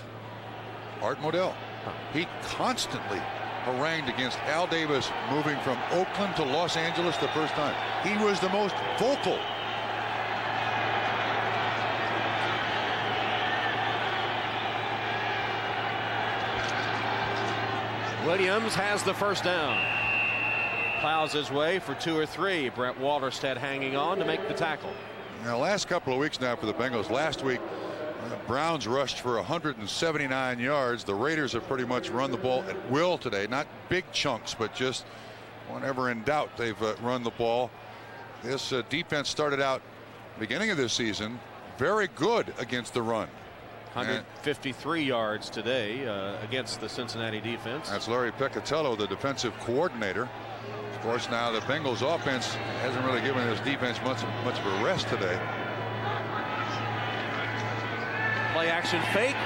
Art Modell. He constantly harangued against Al Davis moving from Oakland to Los Angeles the first time. He was the most vocal. Williams has the first down. Plows his way for 2 or 3. Brent Walterstead hanging on to make the tackle. Now, last couple of weeks now for the Bengals. Last week, Browns rushed for 179 yards. The Raiders have pretty much run the ball at will today. Not big chunks, but just whenever in doubt, they've run the ball. This defense started out beginning of this season very good against the run. 153 yards today against the Cincinnati defense. That's Larry Peccatello, the defensive coordinator. Of course, now the Bengals offense hasn't really given this defense much of a rest today. Play action fake.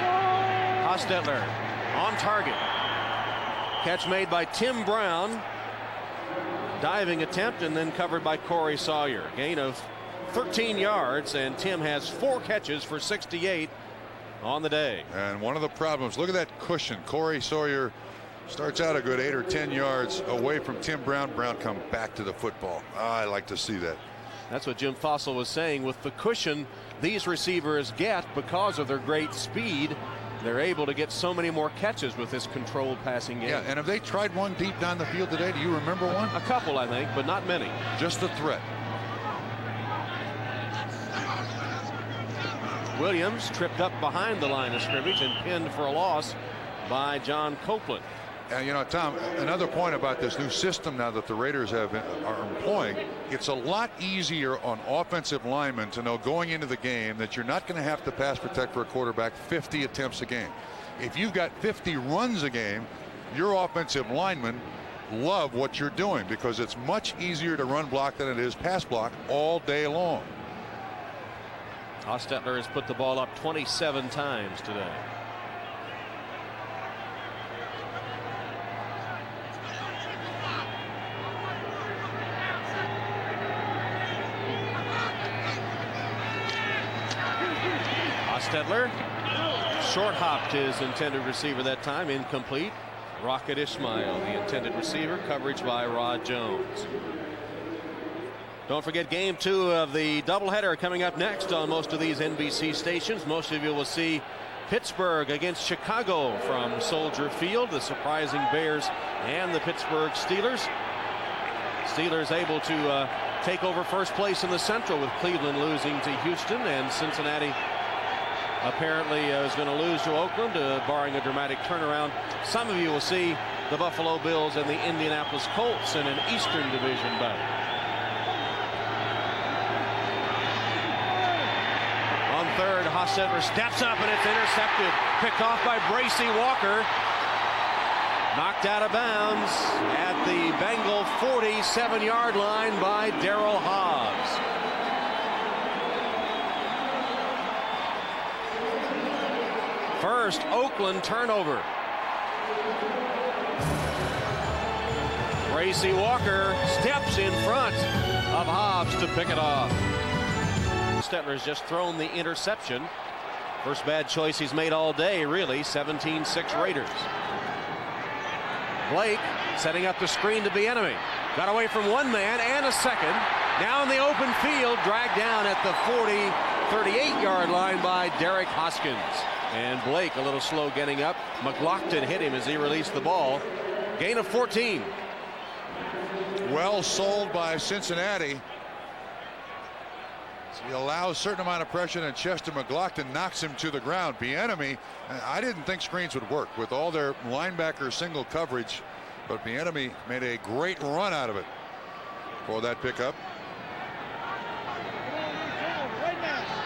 Hostetler on target. Catch made by Tim Brown. Diving attempt and then covered by Corey Sawyer. Gain of 13 yards, and Tim has 4 catches for 68 on the day. And one of the problems, look at that cushion. Corey Sawyer starts out a good 8 or 10 yards away from Tim Brown. Brown come back to the football. I like to see that. That's what Jim Fossil was saying. With the cushion these receivers get because of their great speed, they're able to get so many more catches with this controlled passing game. Yeah, and have they tried one deep down the field today? Do you remember one? A couple, I think, but not many. Just a threat. Williams tripped up behind the line of scrimmage and pinned for a loss by John Copeland. And you know, Tom, another point about this new system now that the Raiders are employing, it's a lot easier on offensive linemen to know going into the game that you're not going to have to pass protect for a quarterback 50 attempts a game. If you've got 50 runs a game, your offensive linemen love what you're doing because it's much easier to run block than it is pass block all day long. Hostetler has put the ball up 27 times today. Hostetler short hopped his intended receiver that time, incomplete. Rocket Ismail, the intended receiver, coverage by Rod Jones. Don't forget game 2 of the doubleheader coming up next on most of these NBC stations. Most of you will see Pittsburgh against Chicago from Soldier Field, the surprising Bears and the Pittsburgh Steelers. Steelers able to take over first place in the Central with Cleveland losing to Houston, and Cincinnati apparently is going to lose to Oakland, barring a dramatic turnaround. Some of you will see the Buffalo Bills and the Indianapolis Colts in an Eastern Division battle. On third, Hostetler steps up and it's intercepted. Picked off by Bracy Walker. Knocked out of bounds at the Bengal 47-yard line by Darrell Hobbs. First Oakland turnover. Bracy Walker steps in front of Hobbs to pick it off. Stetler's just thrown the interception. First bad choice he's made all day, really. 17-6 Raiders. Blake setting up the screen to Bieniemy. Got away from one man and a second. Now in the open field, dragged down at the 38-yard line by Derek Hoskins. And Blake a little slow getting up. McLaughlin hit him as he released the ball. Gain of 14. Well sold by Cincinnati. So he allows a certain amount of pressure, and Chester McLaughlin knocks him to the ground. Bieniemy, I didn't think screens would work with all their linebacker single coverage, but Bieniemy made a great run out of it for that pickup.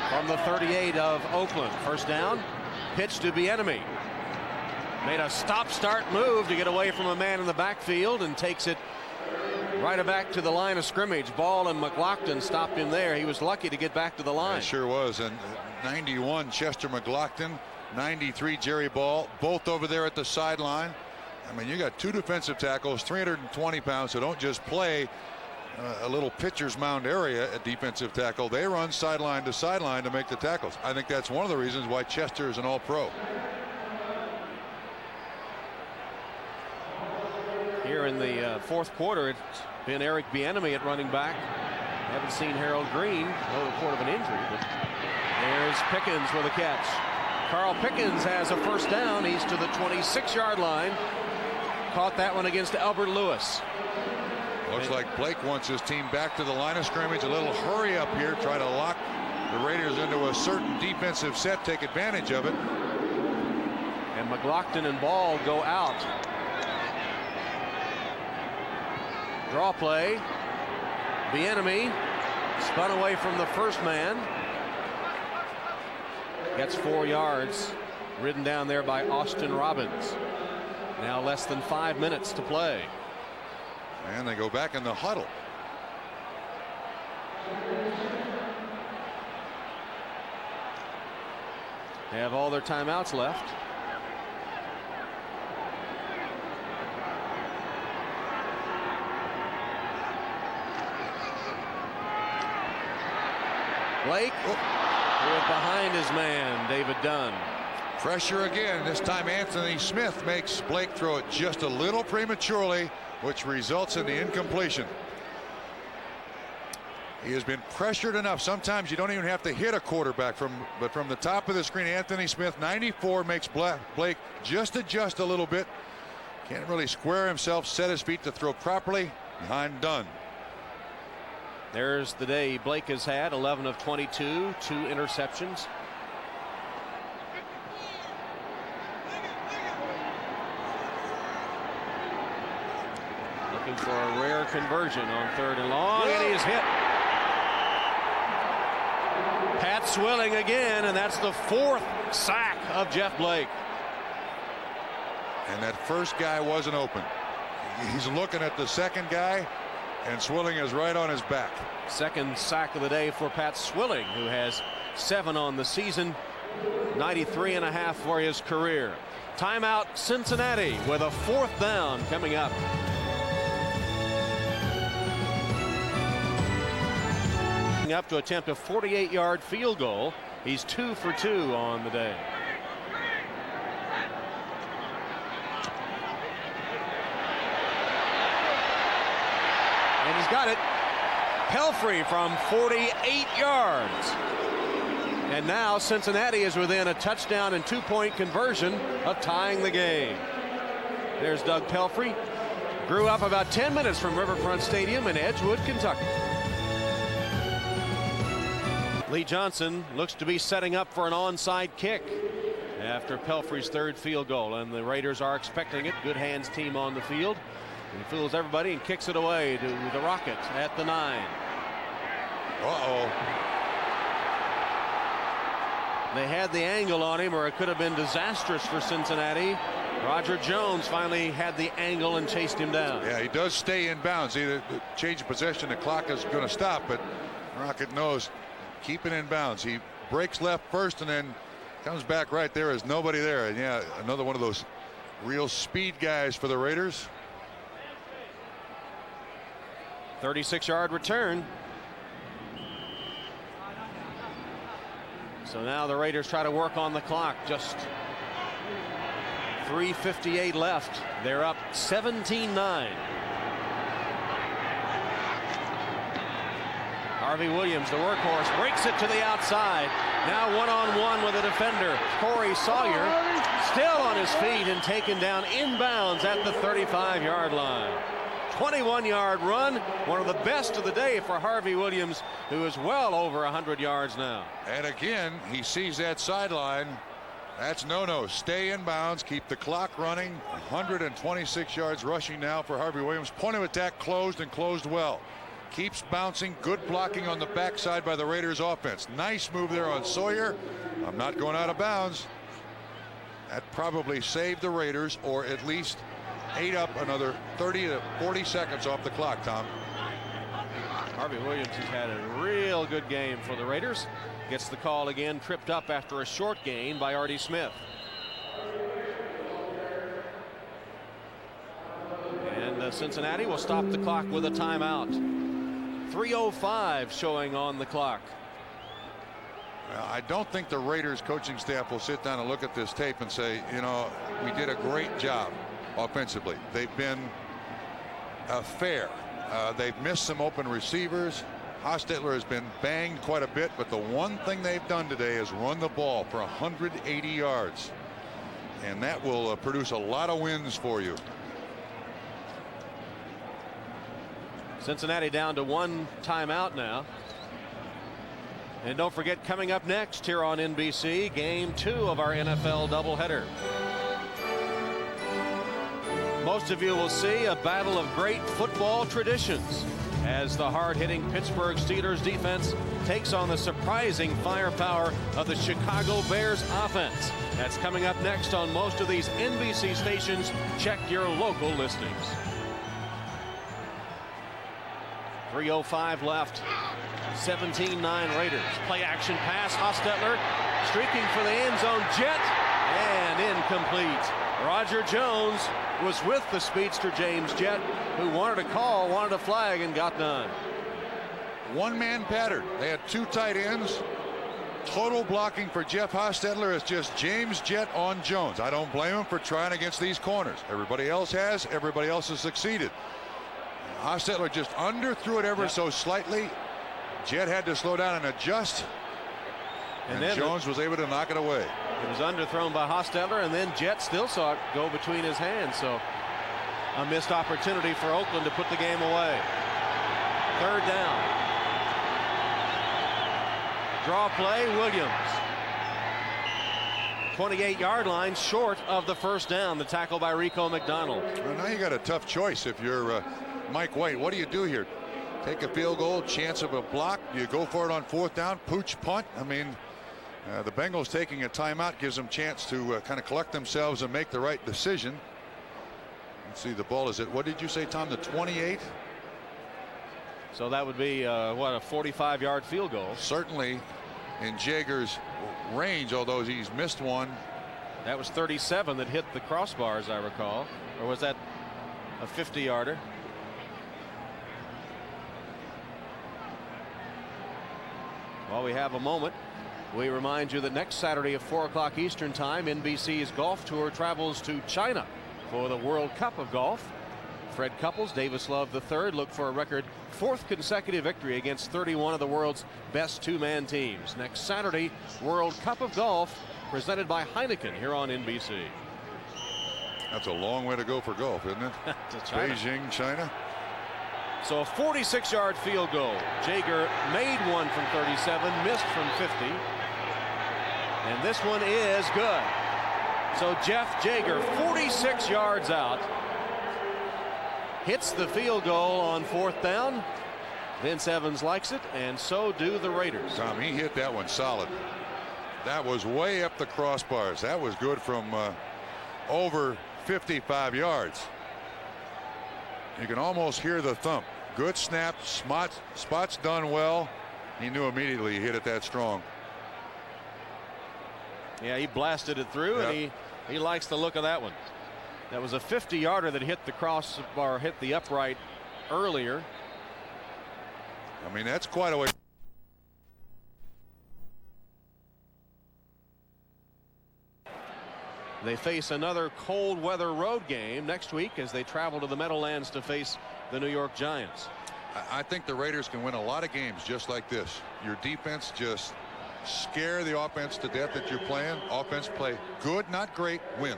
From the 38 of Oakland, first down, pitch to Bieniemy. Made a stop-start move to get away from a man in the backfield and takes it right back to the line of scrimmage. Ball and McLaughlin stopped him there. He was lucky to get back to the line. It sure was. And 91 Chester McLaughlin, 93 Jerry Ball, both over there at the sideline. I mean, you got two defensive tackles, 320 pounds, so don't just play a little pitcher's mound area at defensive tackle. They run sideline to sideline to make the tackles. I think that's one of the reasons why Chester is an all-pro. Here in the fourth quarter, it's been Eric Bieniemy at running back. Haven't seen Harold Green. No report of an injury, but there's Pickens with a catch. Carl Pickens has a first down. He's to the 26-yard line. Caught that one against Albert Lewis. Looks like Blake wants his team back to the line of scrimmage. A little hurry up here, try to lock the Raiders into a certain defensive set, take advantage of it. And McLaughlin and Ball go out. Draw play. Bieniemy spun away from the first man. Gets 4 yards. Ridden down there by Austin Robbins. Now less than 5 minutes to play. And they go back in the huddle. They have all their timeouts left. Blake threw it behind his man, David Dunn. Pressure again. This time Anthony Smith makes Blake throw it just a little prematurely, which results in the incompletion. He has been pressured enough. Sometimes you don't even have to hit a quarterback but from the top of the screen. Anthony Smith, 94, makes Blake just adjust a little bit. Can't really square himself, set his feet to throw properly. Behind Dunn. There's the day Blake has had, 11 of 22, 2 interceptions. Looking for a rare conversion on 3rd and long, and he is hit. Pat Swilling again, and that's the 4th sack of Jeff Blake. And that first guy wasn't open. He's looking at the second guy, and Swilling is right on his back. 2nd sack of the day for Pat Swilling, who has 7 on the season, 93.5 for his career. Timeout Cincinnati with a 4th down coming up. Up to attempt a 48-yard field goal. He's 2 for 2 on the day. And he's got it. Pelfrey from 48 yards. And now Cincinnati is within a touchdown and 2-point conversion of tying the game. There's Doug Pelfrey. Grew up about 10 minutes from Riverfront Stadium in Edgewood, Kentucky. Lee Johnson looks to be setting up for an onside kick after Pelfrey's 3rd field goal, and the Raiders are expecting it. Good hands team on the field. He fools everybody and kicks it away to the Rocket at the 9. They had the angle on him, or it could have been disastrous for Cincinnati. Roger Jones finally had the angle and chased him down. Yeah, he does stay in bounds. Either change of possession, the clock is going to stop, but Rocket knows. Keep it in bounds. He breaks left first and then comes back right there. There's nobody there. And yeah, another one of those real speed guys for the Raiders. 36-yard return. So now the Raiders try to work on the clock. Just 3:58 left. They're up 17-9. Harvey Williams, the workhorse, breaks it to the outside. Now one-on-one with a defender. Corey Sawyer still on his feet and taken down inbounds at the 35-yard line. 21-yard run, one of the best of the day for Harvey Williams, who is well over 100 yards now. And again, he sees that sideline. That's no. Stay in bounds, keep the clock running. 126 yards rushing now for Harvey Williams. Point of attack closed and closed well. Keeps bouncing. Good blocking on the backside by the Raiders offense. Nice move there on Sawyer. I'm not going out of bounds. That probably saved the Raiders, or at least ate up another 30 to 40 seconds off the clock, Tom. Harvey Williams has had a real good game for the Raiders. Gets the call again, tripped up after a short gain by Artie Smith. And Cincinnati will stop the clock with a timeout. 3:05 showing on the clock. Well, I don't think the Raiders coaching staff will sit down and look at this tape and say, you know, we did a great job offensively. They've been fair. They've missed some open receivers. Hostetler has been banged quite a bit, but the one thing they've done today is run the ball for 180 yards. And that will produce a lot of wins for you. Cincinnati down to 1 timeout now. And don't forget, coming up next here on NBC, game 2 of our NFL doubleheader. Most of you will see a battle of great football traditions as the hard-hitting Pittsburgh Steelers defense takes on the surprising firepower of the Chicago Bears offense. That's coming up next on most of these NBC stations. Check your local listings. 3:05 left. 17-9 Raiders. Play action pass. Hostetler streaking for the end zone. Jet and incomplete. Roger Jones was with the speedster James Jett, who wanted a call, wanted a flag, and got none. One-man pattern. They had 2 tight ends. Total blocking for Jeff Hostetler is just James Jet on Jones. I don't blame him for trying against these corners. Everybody else has. Everybody else has succeeded. Hostetler just underthrew it ever so slightly. Jet had to slow down and adjust. And then Jones was able to knock it away. It was underthrown by Hostetler, and then Jet still saw it go between his hands. So a missed opportunity for Oakland to put the game away. Third down. Draw play, Williams. 28-yard line, short of the first down. The tackle by Rico McDonald. Well, now you got a tough choice if you're Mike White. What do you do here? Take a field goal, chance of a block. You go for it on fourth down, pooch punt. I mean, the Bengals taking a timeout gives them a chance to kind of collect themselves and make the right decision. Let's see, the ball is at, what did you say, Tom, the 28? So that would be what, a 45-yard field goal. Certainly in Jager's range, although he's missed one. That was 37 that hit the crossbar, as I recall. Or was that a 50-yarder? While we have a moment, we remind you that next Saturday at 4 o'clock Eastern Time, NBC's golf tour travels to China for the World Cup of Golf. Fred Couples, Davis Love III look for a record 4th consecutive victory against 31 of the world's best two-man teams. Next Saturday, World Cup of Golf presented by Heineken here on NBC. That's a long way to go for golf, isn't it? To China. Beijing, China. So a 46-yard field goal. Jager made one from 37, missed from 50. And this one is good. So Jeff Jager, 46 yards out, hits the field goal on fourth down. Vince Evans likes it, and so do the Raiders. Tom, he hit that one solid. That was way up the crossbars. That was good from over 55 yards. You can almost hear the thump. Good snap. Spots done well. He knew immediately he hit it that strong. Yeah, he blasted it through, and he likes the look of that one. That was a 50-yarder that hit the crossbar, hit the upright earlier. I mean, that's quite a way. They face another cold weather road game next week as they travel to the Meadowlands to face the New York Giants. I think the Raiders can win a lot of games just like this. Your defense just scare the offense to death that you're playing. Offense play good, not great, win.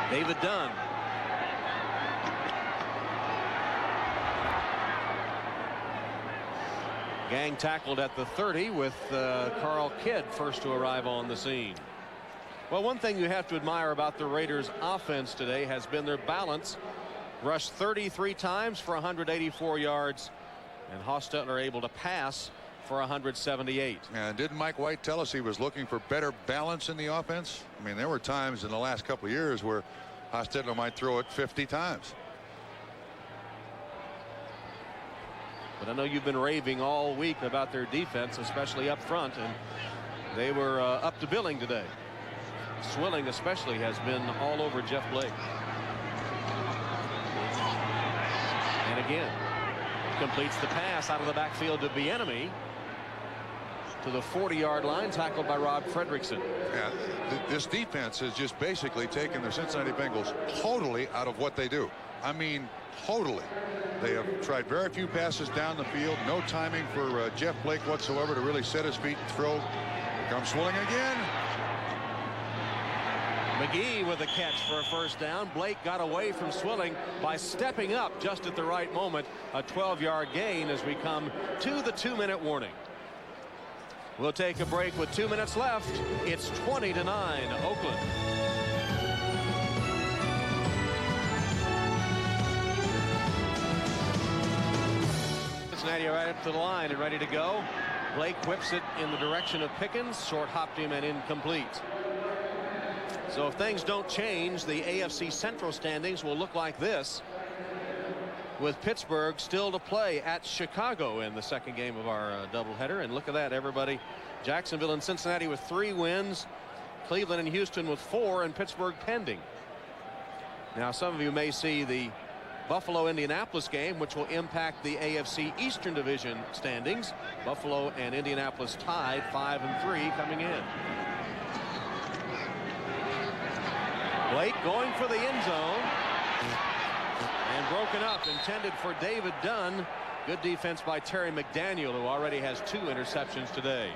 David Dunn. Gang tackled at the 30 with Carl Kidd first to arrive on the scene. Well, one thing you have to admire about the Raiders offense today has been their balance. Rushed 33 times for 184 yards, and Hostetler able to pass for 178. And didn't Mike White tell us he was looking for better balance in the offense? I mean, there were times in the last couple of years where Hostetler might throw it 50 times. But I know you've been raving all week about their defense, especially up front, and they were up to billing today. Swilling especially has been all over Jeff Blake. And again, completes the pass out of the backfield to Bieniemy to the 40-yard line, tackled by Rob Fredrickson. Yeah, this defense has just basically taken the Cincinnati Bengals totally out of what they do. I mean, totally. They have tried very few passes down the field. No timing for Jeff Blake whatsoever to really set his feet and throw. Here comes Swilling again. McGee with a catch for a first down. Blake got away from Swilling by stepping up just at the right moment. A 12-yard gain as we come to the 2-minute warning. We'll take a break with 2 minutes left. It's 20-9 Oakland. Cincinnati right up to the line and ready to go. Blake whips it in the direction of Pickens. Short hopped him and incomplete. So if things don't change, the AFC Central standings will look like this, with Pittsburgh still to play at Chicago in the second game of our doubleheader. And look at that, everybody. Jacksonville and Cincinnati with 3 wins, Cleveland and Houston with 4, and Pittsburgh pending. Now some of you may see the Buffalo-Indianapolis game, which will impact the AFC Eastern Division standings. Buffalo and Indianapolis tied 5-3 coming in. Blake going for the end zone. And broken up, intended for David Dunn. Good defense by Terry McDaniel, who already has 2 interceptions today.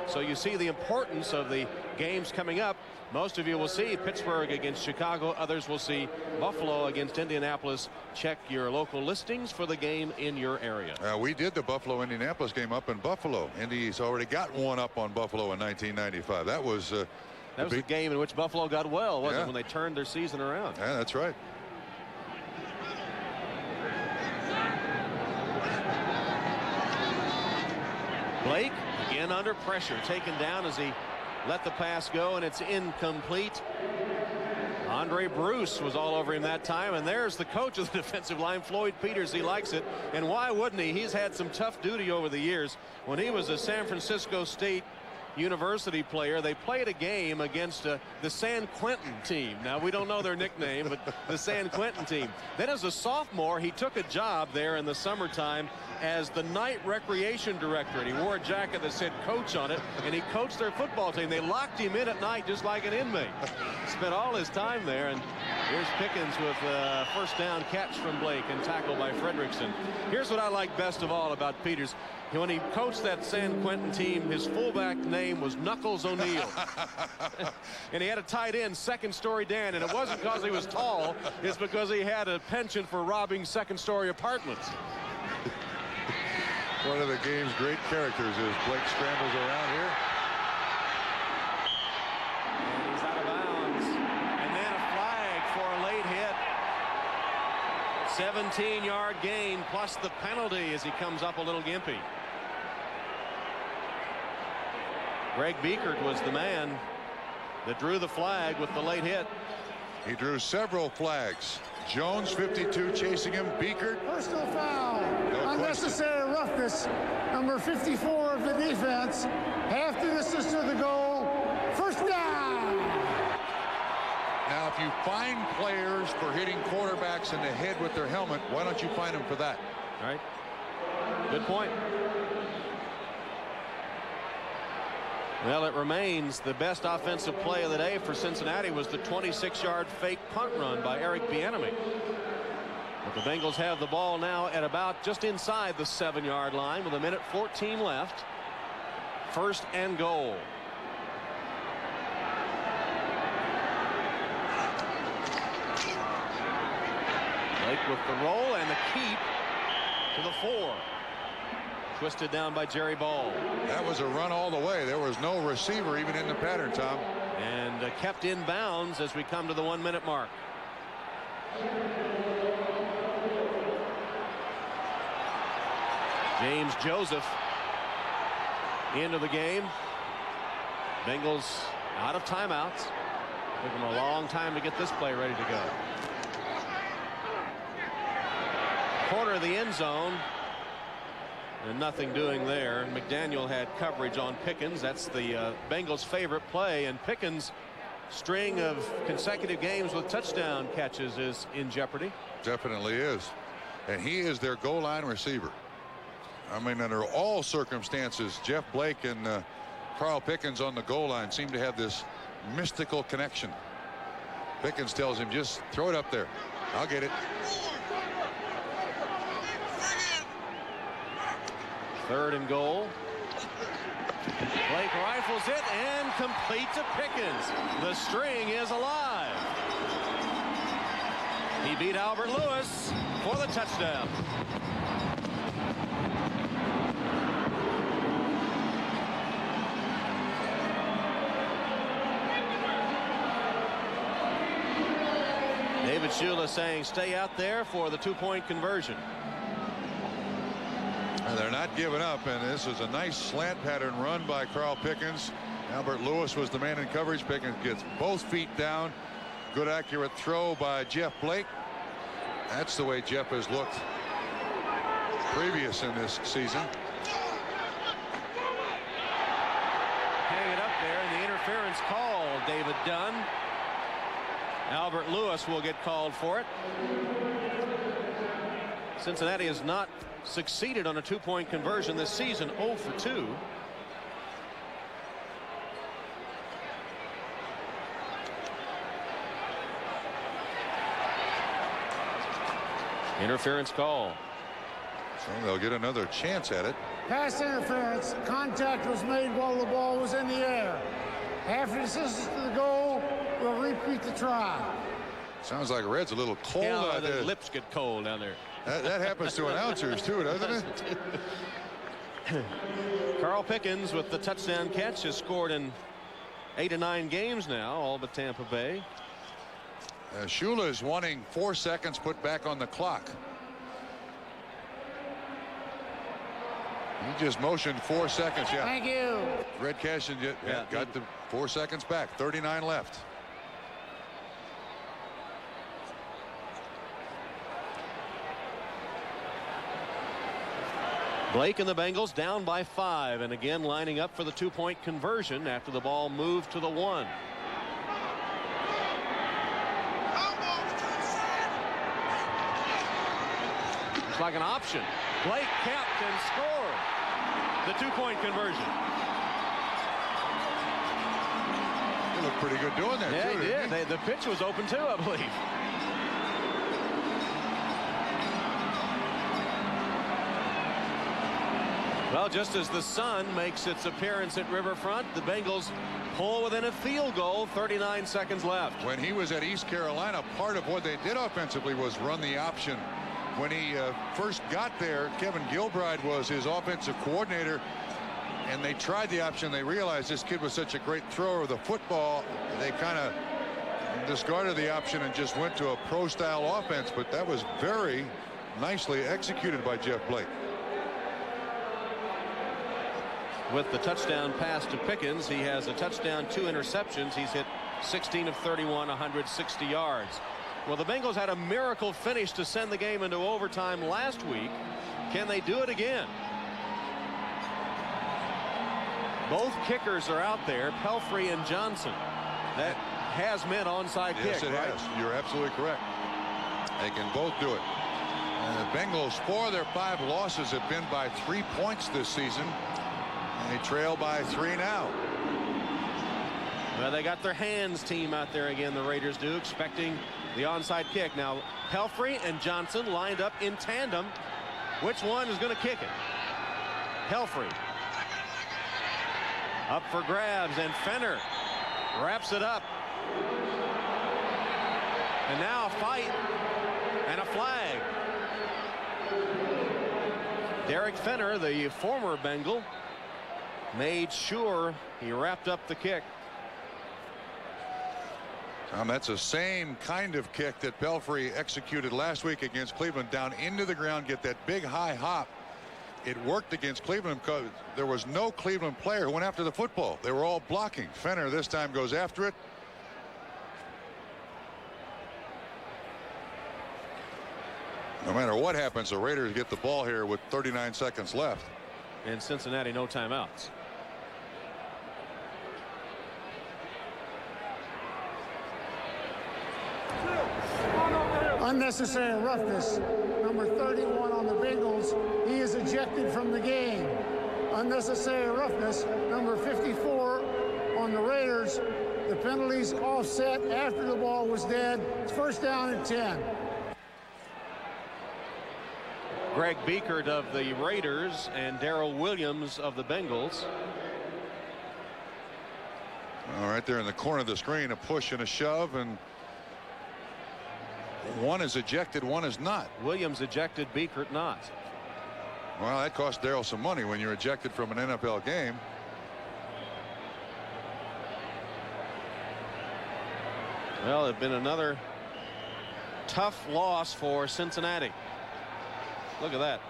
So you see the importance of the games coming up. Most of you will see Pittsburgh against Chicago. Others will see Buffalo against Indianapolis. Check your local listings for the game in your area. We did the Buffalo-Indianapolis game up in Buffalo. Indy's already got one up on Buffalo in 1995. That was the game in which Buffalo got well, wasn't it, when they turned their season around? Yeah, that's right. Blake again under pressure, taken down as he let the pass go, and it's incomplete. Andre Bruce was all over him that time, and there's the coach of the defensive line, Floyd Peters. He likes it, and why wouldn't he? He's had some tough duty over the years. When he was a San Francisco State University player, they played a game against the San Quentin team. Now, we don't know their nickname, but the San Quentin team. Then as a sophomore, he took a job there in the summertime as the night recreation director, and he wore a jacket that said coach on it, and he coached their football team. They locked him in at night just like an inmate. Spent all his time there, and here's Pickens with a first down catch from Blake and tackled by Fredrickson. Here's what I like best of all about Peters. When he coached that San Quentin team, his fullback name was Knuckles O'Neal. And he had a tight end, Second Story Dan, and it wasn't because he was tall, it's because he had a penchant for robbing second-story apartments. One of the game's great characters is Blake scrambles around here. And he's out of bounds. And then a flag for a late hit. 17-yard gain plus the penalty as he comes up a little gimpy. Greg Biekert was the man that drew the flag with the late hit. He drew several flags. Jones, 52, chasing him. Biekert. Personal foul. No Unnecessary roughness. Number 54 of the defense. Half the distance to the goal. First down. Now, if you find players for hitting quarterbacks in the head with their helmet, why don't you find them for that? All right. Good point. Well, it remains the best offensive play of the day for Cincinnati was the 26-yard fake punt run by Eric Bieniemy. But the Bengals have the ball now at about just inside the 7-yard line with 1:14 left. First and goal. Blake with the roll and the keep to the 4. Twisted down by Jerry Ball. That was a run all the way. There was no receiver even in the pattern, Tom. And kept in bounds as we come to the 1-minute mark. James Joseph into the game. Bengals out of timeouts. Took them a long time to get this play ready to go. Corner of the end zone. And nothing doing there. McDaniel had coverage on Pickens. That's the Bengals' favorite play. And Pickens' string of consecutive games with touchdown catches is in jeopardy. Definitely is. And he is their goal line receiver. I mean, under all circumstances, Jeff Blake and Carl Pickens on the goal line seem to have this mystical connection. Pickens tells him, just throw it up there. I'll get it. Third and goal. Blake rifles it and complete to Pickens. The string is alive. He beat Albert Lewis for the touchdown. David Shula saying stay out there for the 2-point conversion. They're not giving up, and this is a nice slant pattern run by Carl Pickens. Albert Lewis was the man in coverage. Pickens gets both feet down. Good accurate throw by Jeff Blake. That's the way Jeff has looked previous in this season. Hang it up there, and the interference call, David Dunn. Albert Lewis will get called for it. Cincinnati has not succeeded on a 2-point conversion this season, 0 for 2. Interference call. So they'll get another chance at it. Pass interference. Contact was made while the ball was in the air. After assistance to the goal, we'll repeat the try. Sounds like Red's a little cold out The there. lips get cold down there. That happens to announcers too, doesn't it? Carl Pickens with the touchdown catch has scored in 8 of 9 games now, all but Tampa Bay. Shula is wanting 4 seconds put back on the clock. He just motioned 4 seconds. Yeah. Thank you. Red Cashin got the 4 seconds back. 39 left. Blake and the Bengals down by 5, and again lining up for the 2-point conversion after the ball moved to the 1. It's like an option. Blake capped and scored the 2-point conversion. He looked pretty good doing that, Yeah, too, he didn't did. The pitch was open too, I believe. Well, just as the sun makes its appearance at Riverfront, the Bengals pull within a field goal. 39 seconds left. When he was at East Carolina, part of what they did offensively was run the option. When he first got there, Kevin Gilbride was his offensive coordinator, and they tried the option. They realized this kid was such a great thrower of the football. They kind of discarded the option and just went to a pro-style offense, but that was very nicely executed by Jeff Blake. With the touchdown pass to Pickens, he has a touchdown, 2 interceptions. He's hit 16 of 31, 160 yards. Well, the Bengals had a miracle finish to send the game into overtime last week. Can they do it again? Both kickers are out there, Pelfrey and Johnson. That has meant onside kick. Yes, it has. You're absolutely correct. They can both do it. And the Bengals, 4 of their 5 losses have been by 3 points this season. And they trail by 3 now. Well, they got their hands team out there again, the Raiders do, expecting the onside kick. Now, Pelfrey and Johnson lined up in tandem. Which one is going to kick it? Pelfrey. Up for grabs, and Fenner wraps it up. And now a fight and a flag. Derek Fenner, the former Bengal, made sure he wrapped up the kick. That's the same kind of kick that Pelfrey executed last week against Cleveland, down into the ground, get that big high hop. It worked against Cleveland because there was no Cleveland player who went after the football. They were all blocking. Fenner this time goes after it. No matter what happens, the Raiders get the ball here with 39 seconds left. And Cincinnati, no timeouts. Unnecessary roughness. Number 31 on the Bengals. He is ejected from the game. Unnecessary roughness. Number 54 on the Raiders. The penalties offset after the ball was dead. It's first down and 10. Greg Biekert of the Raiders and Darrell Williams of the Bengals. All right, there in the corner of the screen, a push and a shove, and one is ejected, one is not. Williams ejected, Biekert not. Well, that cost Darrell some money when you're ejected from an NFL game. Well, it's been another tough loss for Cincinnati. Look at that.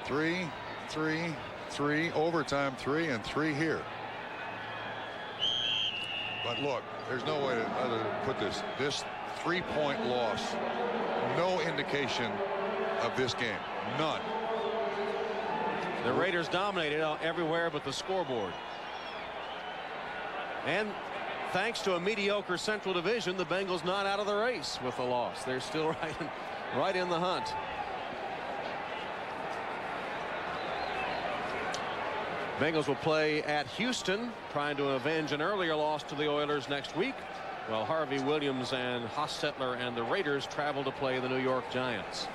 3, 3, 3, overtime 3, and 3 here. But look, there's no way to other to put this. This 3-point loss, no indication of this game. None. The Raiders dominated everywhere but the scoreboard. And thanks to a mediocre Central Division, the Bengals not out of the race with a loss. They're still right in the hunt. Bengals will play at Houston, trying to avenge an earlier loss to the Oilers next week, while Harvey Williams and Hostetler and the Raiders travel to play the New York Giants.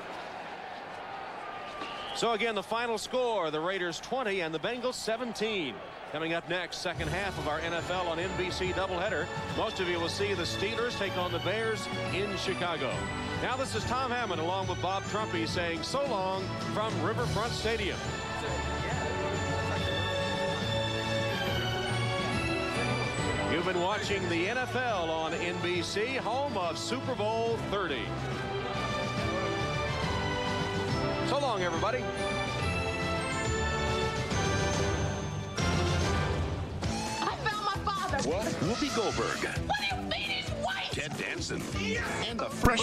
So again, the final score, the Raiders 20 and the Bengals 17. Coming up next, second half of our NFL on NBC doubleheader. Most of you will see the Steelers take on the Bears in Chicago. Now this is Tom Hammond along with Bob Trumpy saying so long from Riverfront Stadium. You've been watching the NFL on NBC, home of Super Bowl 30. So long, everybody. I found my father. What? Whoopi Goldberg. What do you mean he's white? Ted Danson. Yeah. And the fresh